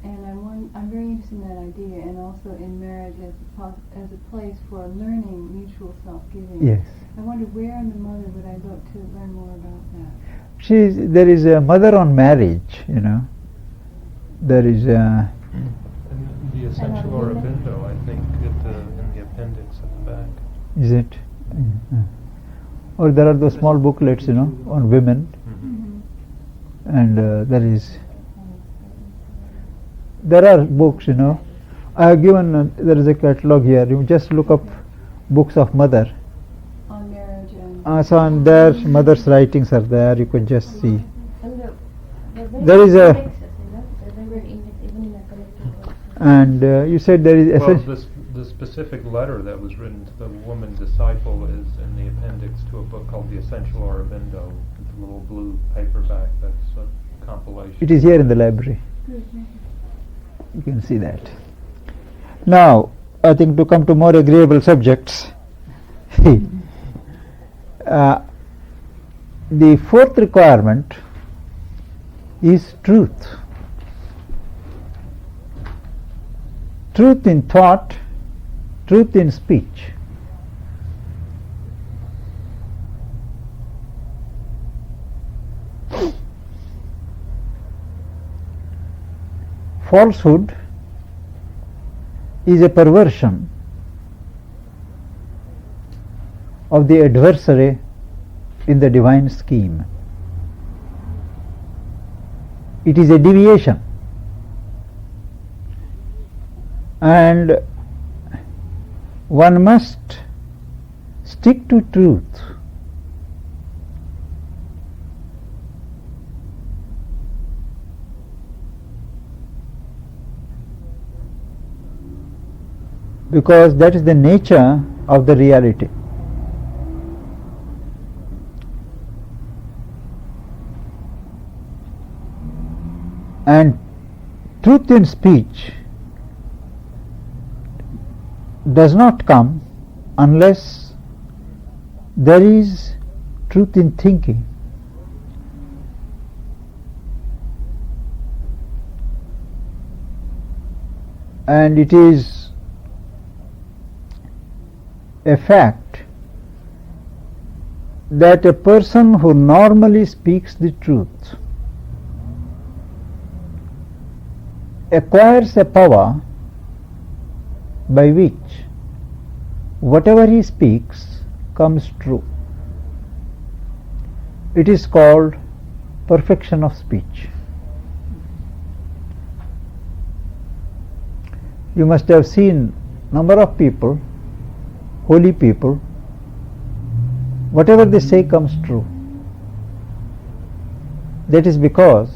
And I'm very interested in that idea, and also in marriage as a place for learning mutual self-giving. Yes. I wonder where in the mother would I look to learn more about that? There is a mother on marriage, you know. There is a, And the essential Aurobindo, I think, in the appendix at the back. is it? Or there are those small booklets, you know, on women, Mm-hmm. and there are books, you know. I have given, there is a catalog here. You just look up books of mother. On marriage and... So on there, mother's writings are there. You can just see. And There is a, even in a and you said there is Well, the specific letter that was written to the woman disciple is in the appendix to a book called The Essential Aurobindo. It's a little blue paperback that's a compilation. it is here in the library. You can see that. Now, I think to come to more agreeable subjects, the fourth requirement is truth. Truth in thought, truth in speech. Falsehood is a perversion of the adversary in the divine scheme. It is a deviation, and one must stick to truth. Because that is the nature of the reality. And truth in speech does not come unless there is truth in thinking. And it is a fact that a person who normally speaks the truth acquires a power by which whatever he speaks comes true. It is called perfection of speech. You must have seen number of people, holy people, whatever they say comes true. That is because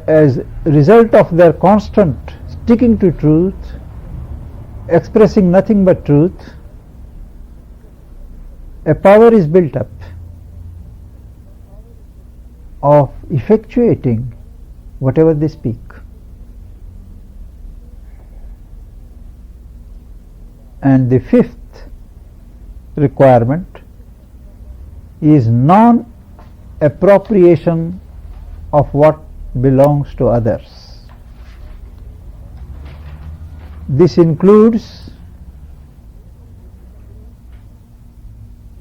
as a result of their constant sticking to truth, expressing nothing but truth, a power is built up of effectuating whatever they speak. And the fifth requirement is non-appropriation of what belongs to others. This includes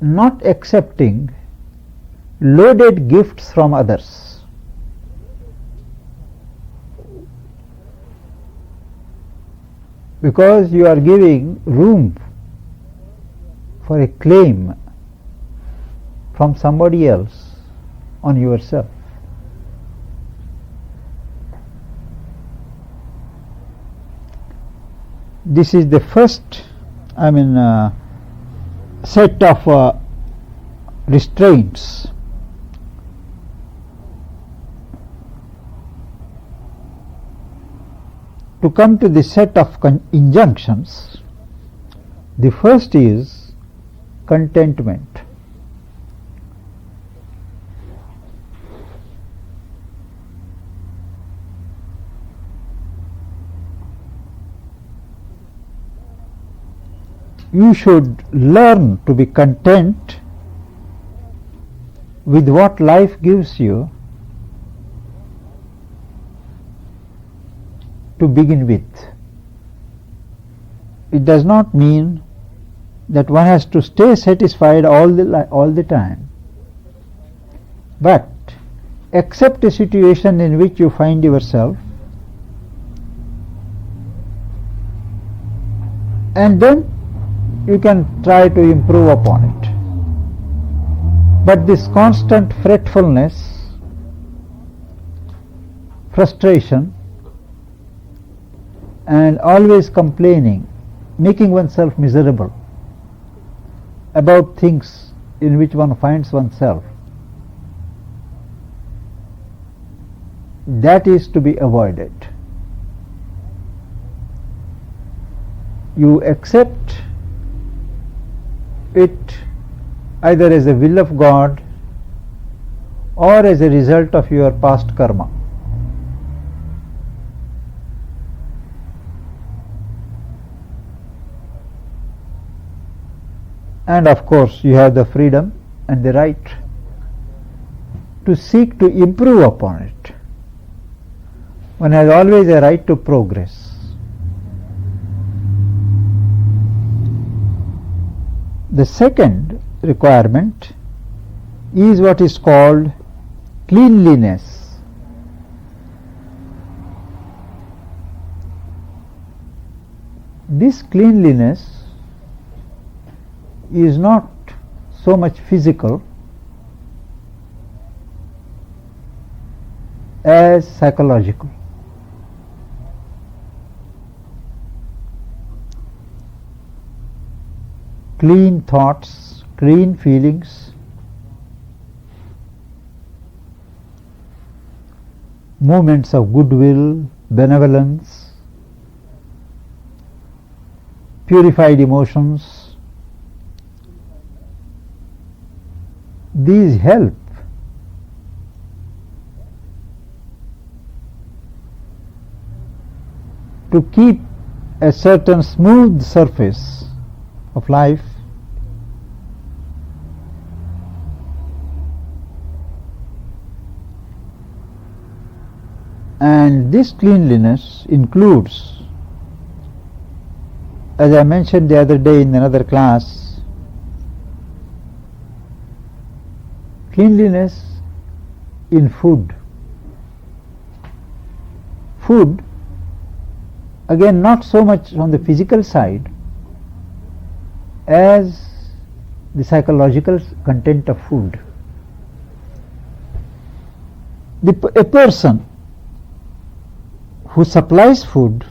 not accepting loaded gifts from others. Because you are giving room for a claim from somebody else on yourself. This is the first, set of restraints. to come to the set of injunctions, the first is contentment. You should learn to be content with what life gives you to begin with. It does not mean that one has to stay satisfied all the time, but accept a situation in which you find yourself, and then you can try to improve upon it. But this constant fretfulness, frustration, and always complaining, making oneself miserable about things in which one finds oneself, that is to be avoided. You accept it either as a will of God or as a result of your past karma. And of course you have the freedom and the right to seek to improve upon it. One has always a right to progress. The second requirement is what is called cleanliness. This cleanliness is not so much physical as psychological. Clean thoughts, clean feelings, movements of goodwill, benevolence, purified emotions, these help to keep a certain smooth surface of life, and this cleanliness includes, as I mentioned the other day in another class, cleanliness in food. Food, again, not so much on the physical side as the psychological content of food. A person who supplies food,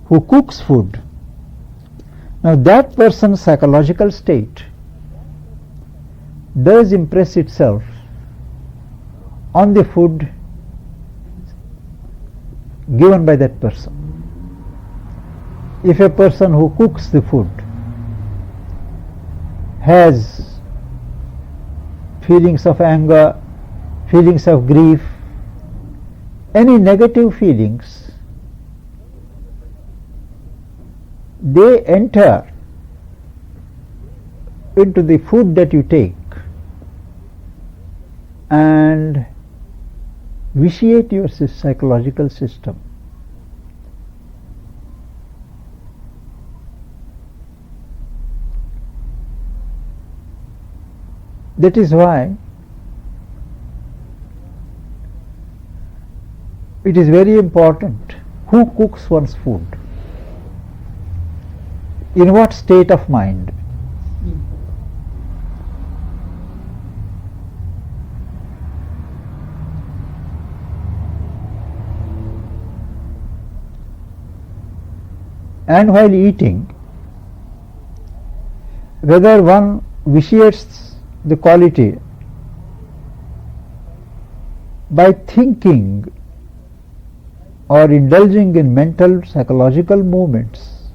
who cooks food, now that person's psychological state does impress itself on the food given by that person. If a person who cooks the food has feelings of anger, feelings of grief, any negative feelings, they enter into the food that you take and vitiate your psychological system. That is why it is very important who cooks one's food, in what state of mind. And while eating, whether one vitiates the quality by thinking or indulging in mental psychological movements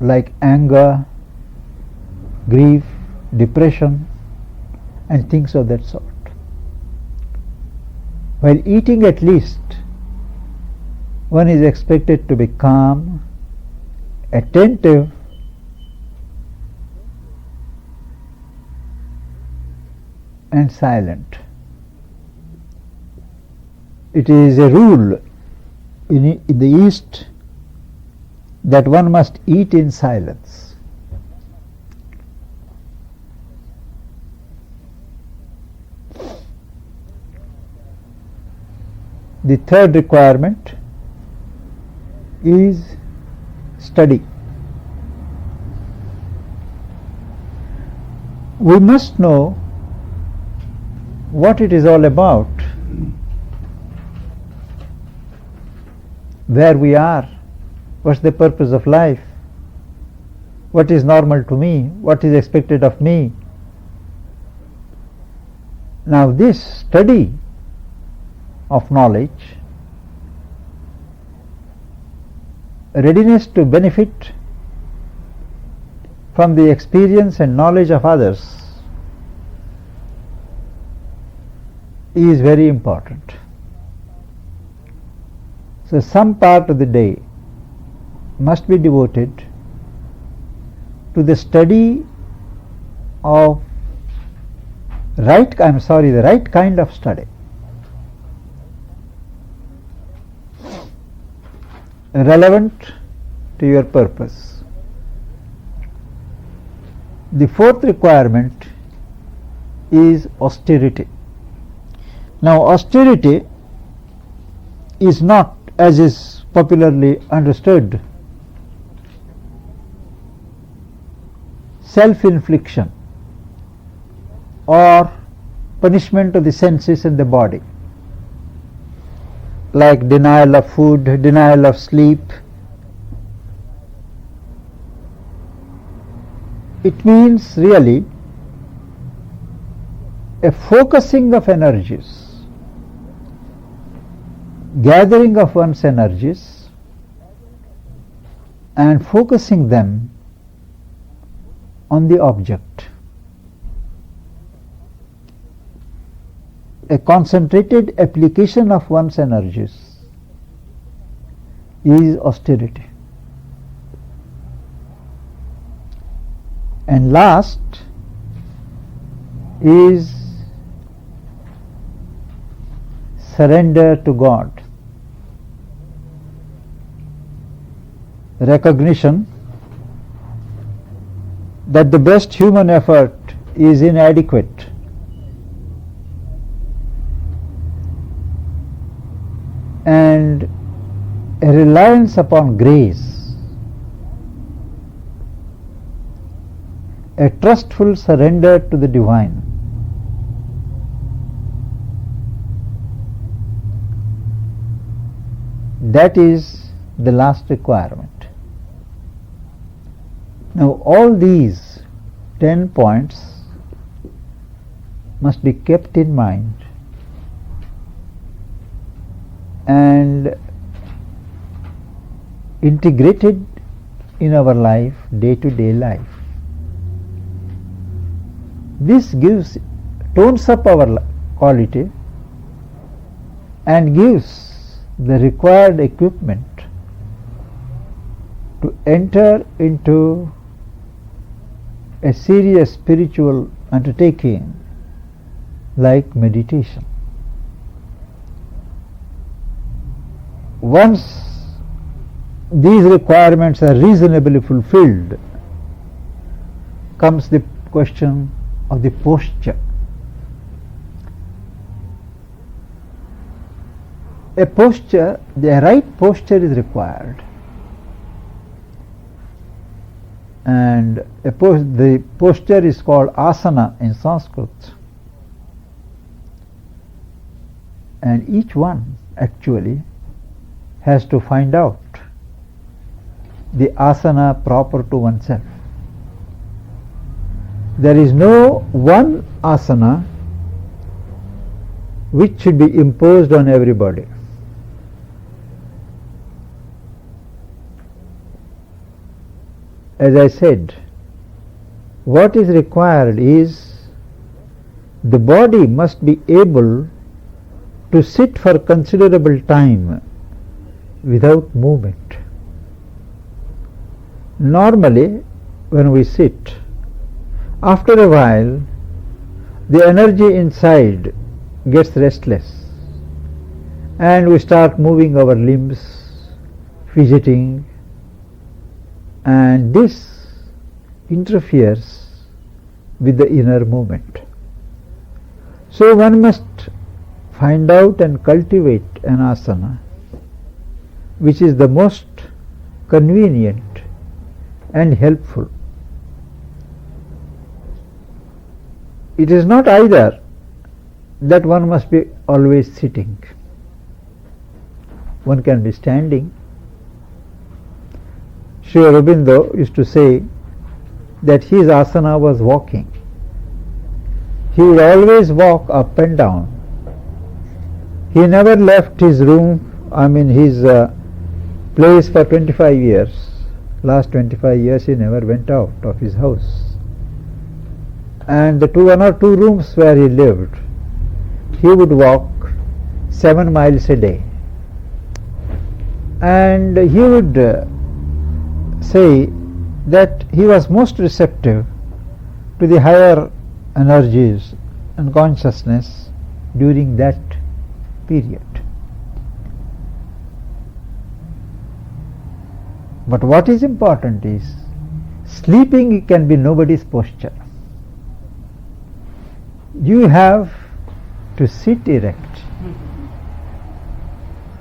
like anger, grief, depression, and things of that sort. While eating, at least, one is expected to be calm, attentive, and silent. It is a rule in the East that one must eat in silence. The third requirement is study. We must know what it is all about, where we are, what's the purpose of life, what is normal to me, what is expected of me. Now this study of knowledge, readiness to benefit from the experience and knowledge of others, is very important. So some part of the day must be devoted to the study of the right kind of study, relevant to your purpose. The fourth requirement is austerity. Now austerity is not, as is popularly understood, self-infliction or punishment of the senses and the body, like denial of food, denial of sleep. It means really a focusing of energies, gathering of one's energies and focusing them on the object. A concentrated application of one's energies is austerity. And last is surrender to God. Recognition that the best human effort is inadequate, and a reliance upon grace, a trustful surrender to the divine. That is the last requirement. Now all these 10 points must be kept in mind and integrated in our life, day-to-day life. This tones up our quality and gives the required equipment to enter into a serious spiritual undertaking like meditation. Once these requirements are reasonably fulfilled, comes the question of the posture. The right posture is required, and the posture is called asana in Sanskrit, and each one actually has to find out the asana proper to oneself. There is no one asana which should be imposed on everybody. As I said, what is required is the body must be able to sit for considerable time without movement. Normally, when we sit, after a while, the energy inside gets restless and we start moving our limbs, fidgeting, and this interferes with the inner movement. So one must find out and cultivate an asana which is the most convenient and helpful. It is not either that one must be always sitting. One can be standing. Sri Aurobindo used to say that his asana was walking. He would always walk up and down. He never left his room, his place for 25 years. Last 25 years he never went out of his house. And the one or two rooms where he lived, he would walk 7 miles a day. And he would say that he was most receptive to the higher energies and consciousness during that period. But what is important is, sleeping can be nobody's posture. You have to sit erect.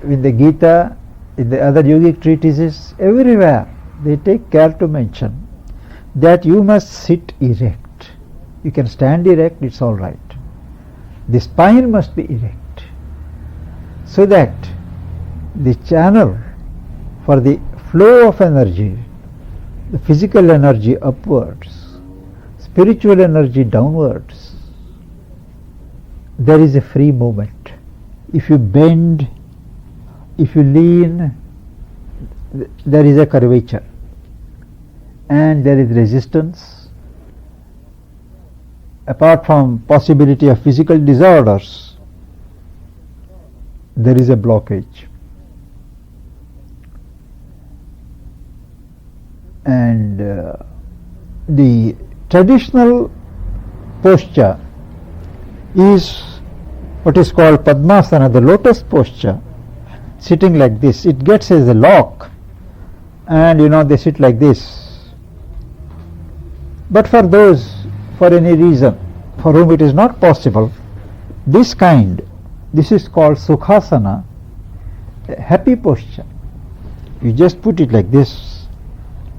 In the Gita, in the other yogic treatises, everywhere they take care to mention that you must sit erect. You can stand erect, it's all right. The spine must be erect, so that the channel for the flow of energy, the physical energy upwards, spiritual energy downwards, there is a free movement. If you bend, if you lean, there is a curvature and there is resistance. Apart from possibility of physical disorders, there is a blockage. And the traditional posture is what is called Padmasana, the lotus posture, sitting like this. It gets as a lock, and they sit like this. But for those, for any reason, for whom it is not possible, this is called Sukhasana, a happy posture. You just put it like this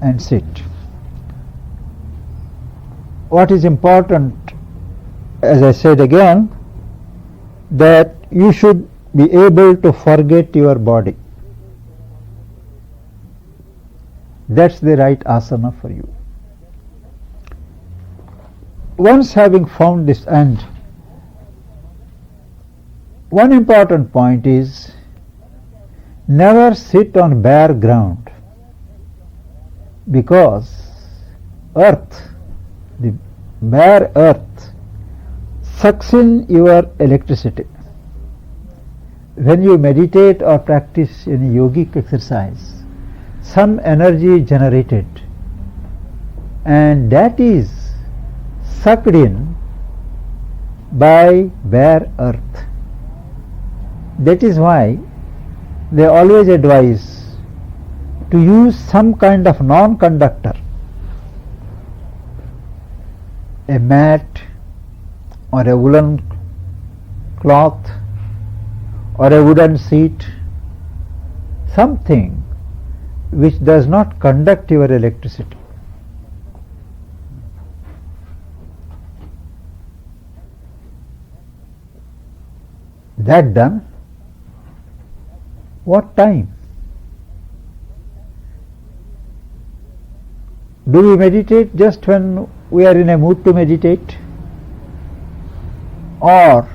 and sit. What is important, as I said again, that you should be able to forget your body. That's the right asana for you. Once having found this, and one important point is, never sit on bare ground, because earth, the bare earth, sucks in your electricity. When you meditate or practice any yogic exercise, some energy is generated, and that is sucked in by bare earth. That is why they always advise to use some kind of non-conductor, a mat or a woolen cloth or a wooden seat, something which does not conduct your electricity. That done, what time? Do we meditate just when we are in a mood to meditate? Or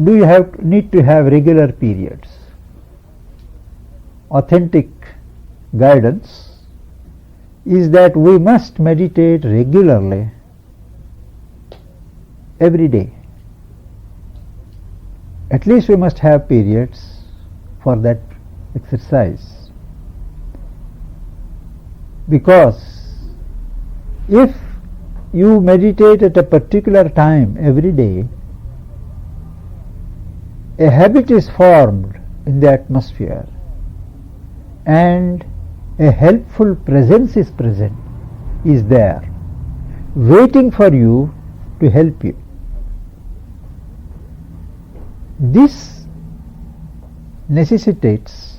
do you need to have regular periods? Authentic guidance is that we must meditate regularly every day. At least we must have periods for that exercise. Because if you meditate at a particular time every day, a habit is formed in the atmosphere and a helpful presence is there, waiting for you to help you. This necessitates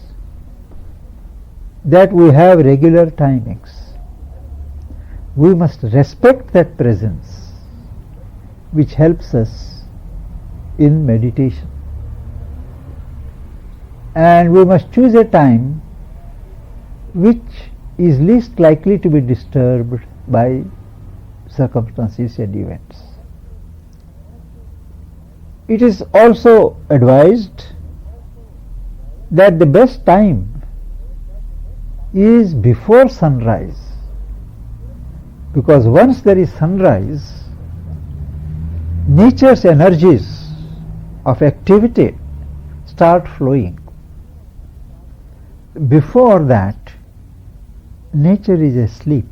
that we have regular timings. We must respect that presence which helps us in meditation. And we must choose a time which is least likely to be disturbed by circumstances and events. It is also advised that the best time is before sunrise, because once there is sunrise, nature's energies of activity start flowing. Before that, nature is asleep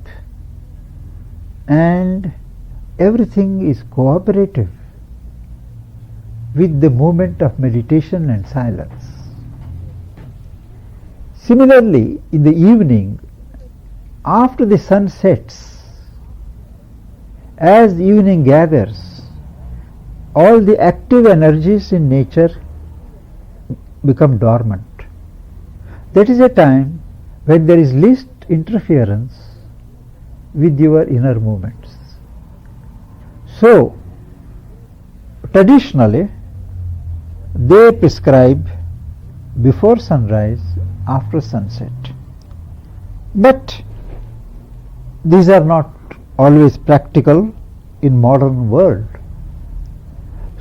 and everything is cooperative with the movement of meditation and silence. Similarly, in the evening, after the sun sets, as evening gathers, all the active energies in nature become dormant. That is a time when there is least interference with your inner movements. So, traditionally, they prescribe before sunrise, after sunset. But these are not always practical in modern world.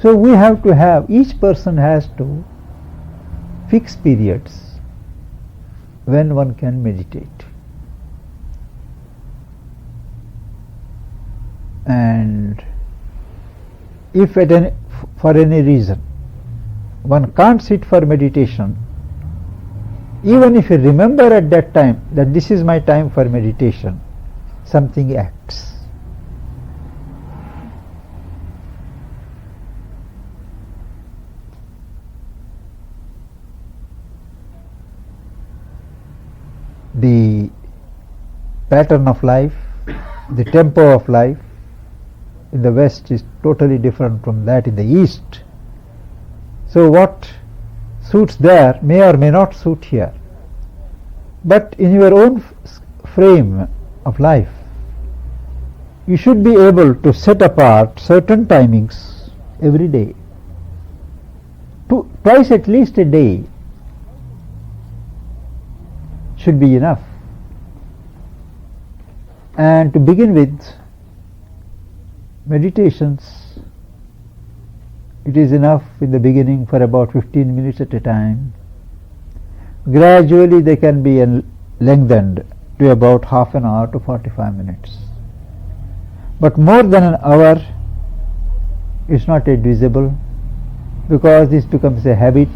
So we have to have, each person has to fix periods when one can meditate. And if for any reason one can't sit for meditation, even if you remember at that time that this is my time for meditation, something acts. The pattern of life, the tempo of life in the West is totally different from that in the East. So what suits there may or may not suit here. But in your own frame of life, you should be able to set apart certain timings every day. Twice at least a day should be enough. And to begin with, meditations, it is enough in the beginning for about 15 minutes at a time. Gradually they can be lengthened to about half an hour to 45 minutes. But more than an hour is not advisable, because this becomes a habit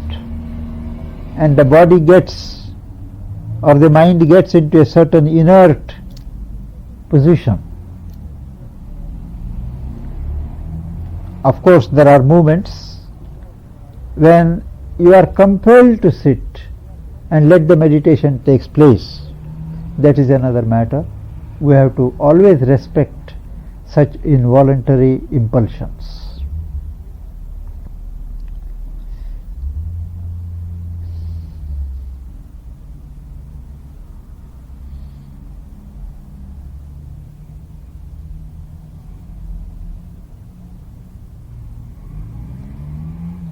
and the body gets, or the mind gets into a certain inert position. Of course, there are moments when you are compelled to sit and let the meditation takes place. That is another matter. We have to always respect such involuntary impulsions.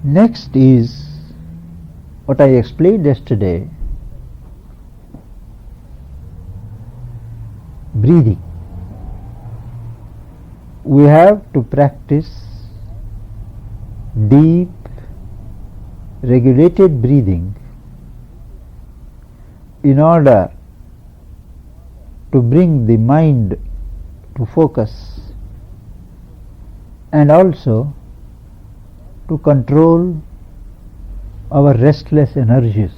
Next is what I explained yesterday, breathing. We have to practice deep, regulated breathing in order to bring the mind to focus and also to control our restless energies.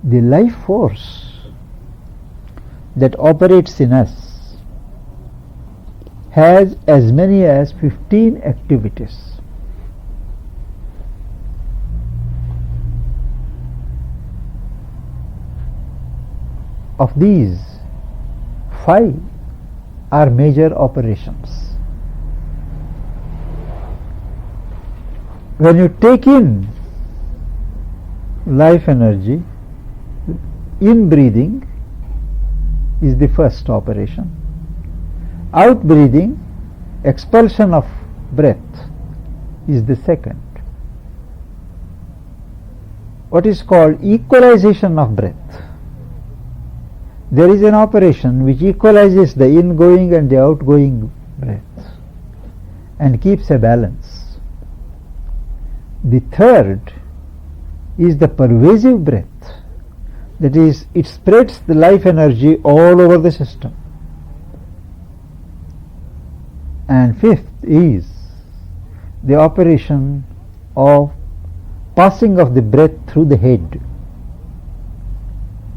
The life force that operates in us has as many as 15 activities. Of these, 5 are major operations. When you take in life energy, in breathing is the first operation. Out breathing, expulsion of breath, is the second. What is called equalization of breath. There is an operation which equalizes the ingoing and the outgoing breath and keeps a balance. The third is the pervasive breath. That is, it spreads the life energy all over the system. And fifth is the operation of passing of the breath through the head.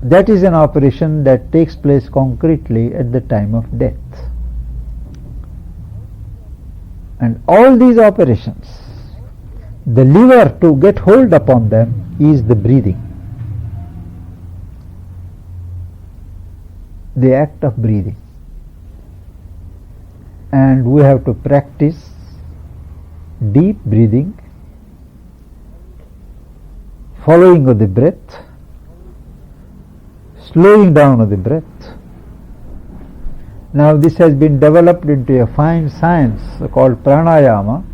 That is an operation that takes place concretely at the time of death. And all these operations, the lever to get hold upon them is the breathing. The act of breathing. And we have to practice deep breathing, following of the breath, slowing down of the breath. Now this has been developed into a fine science called pranayama,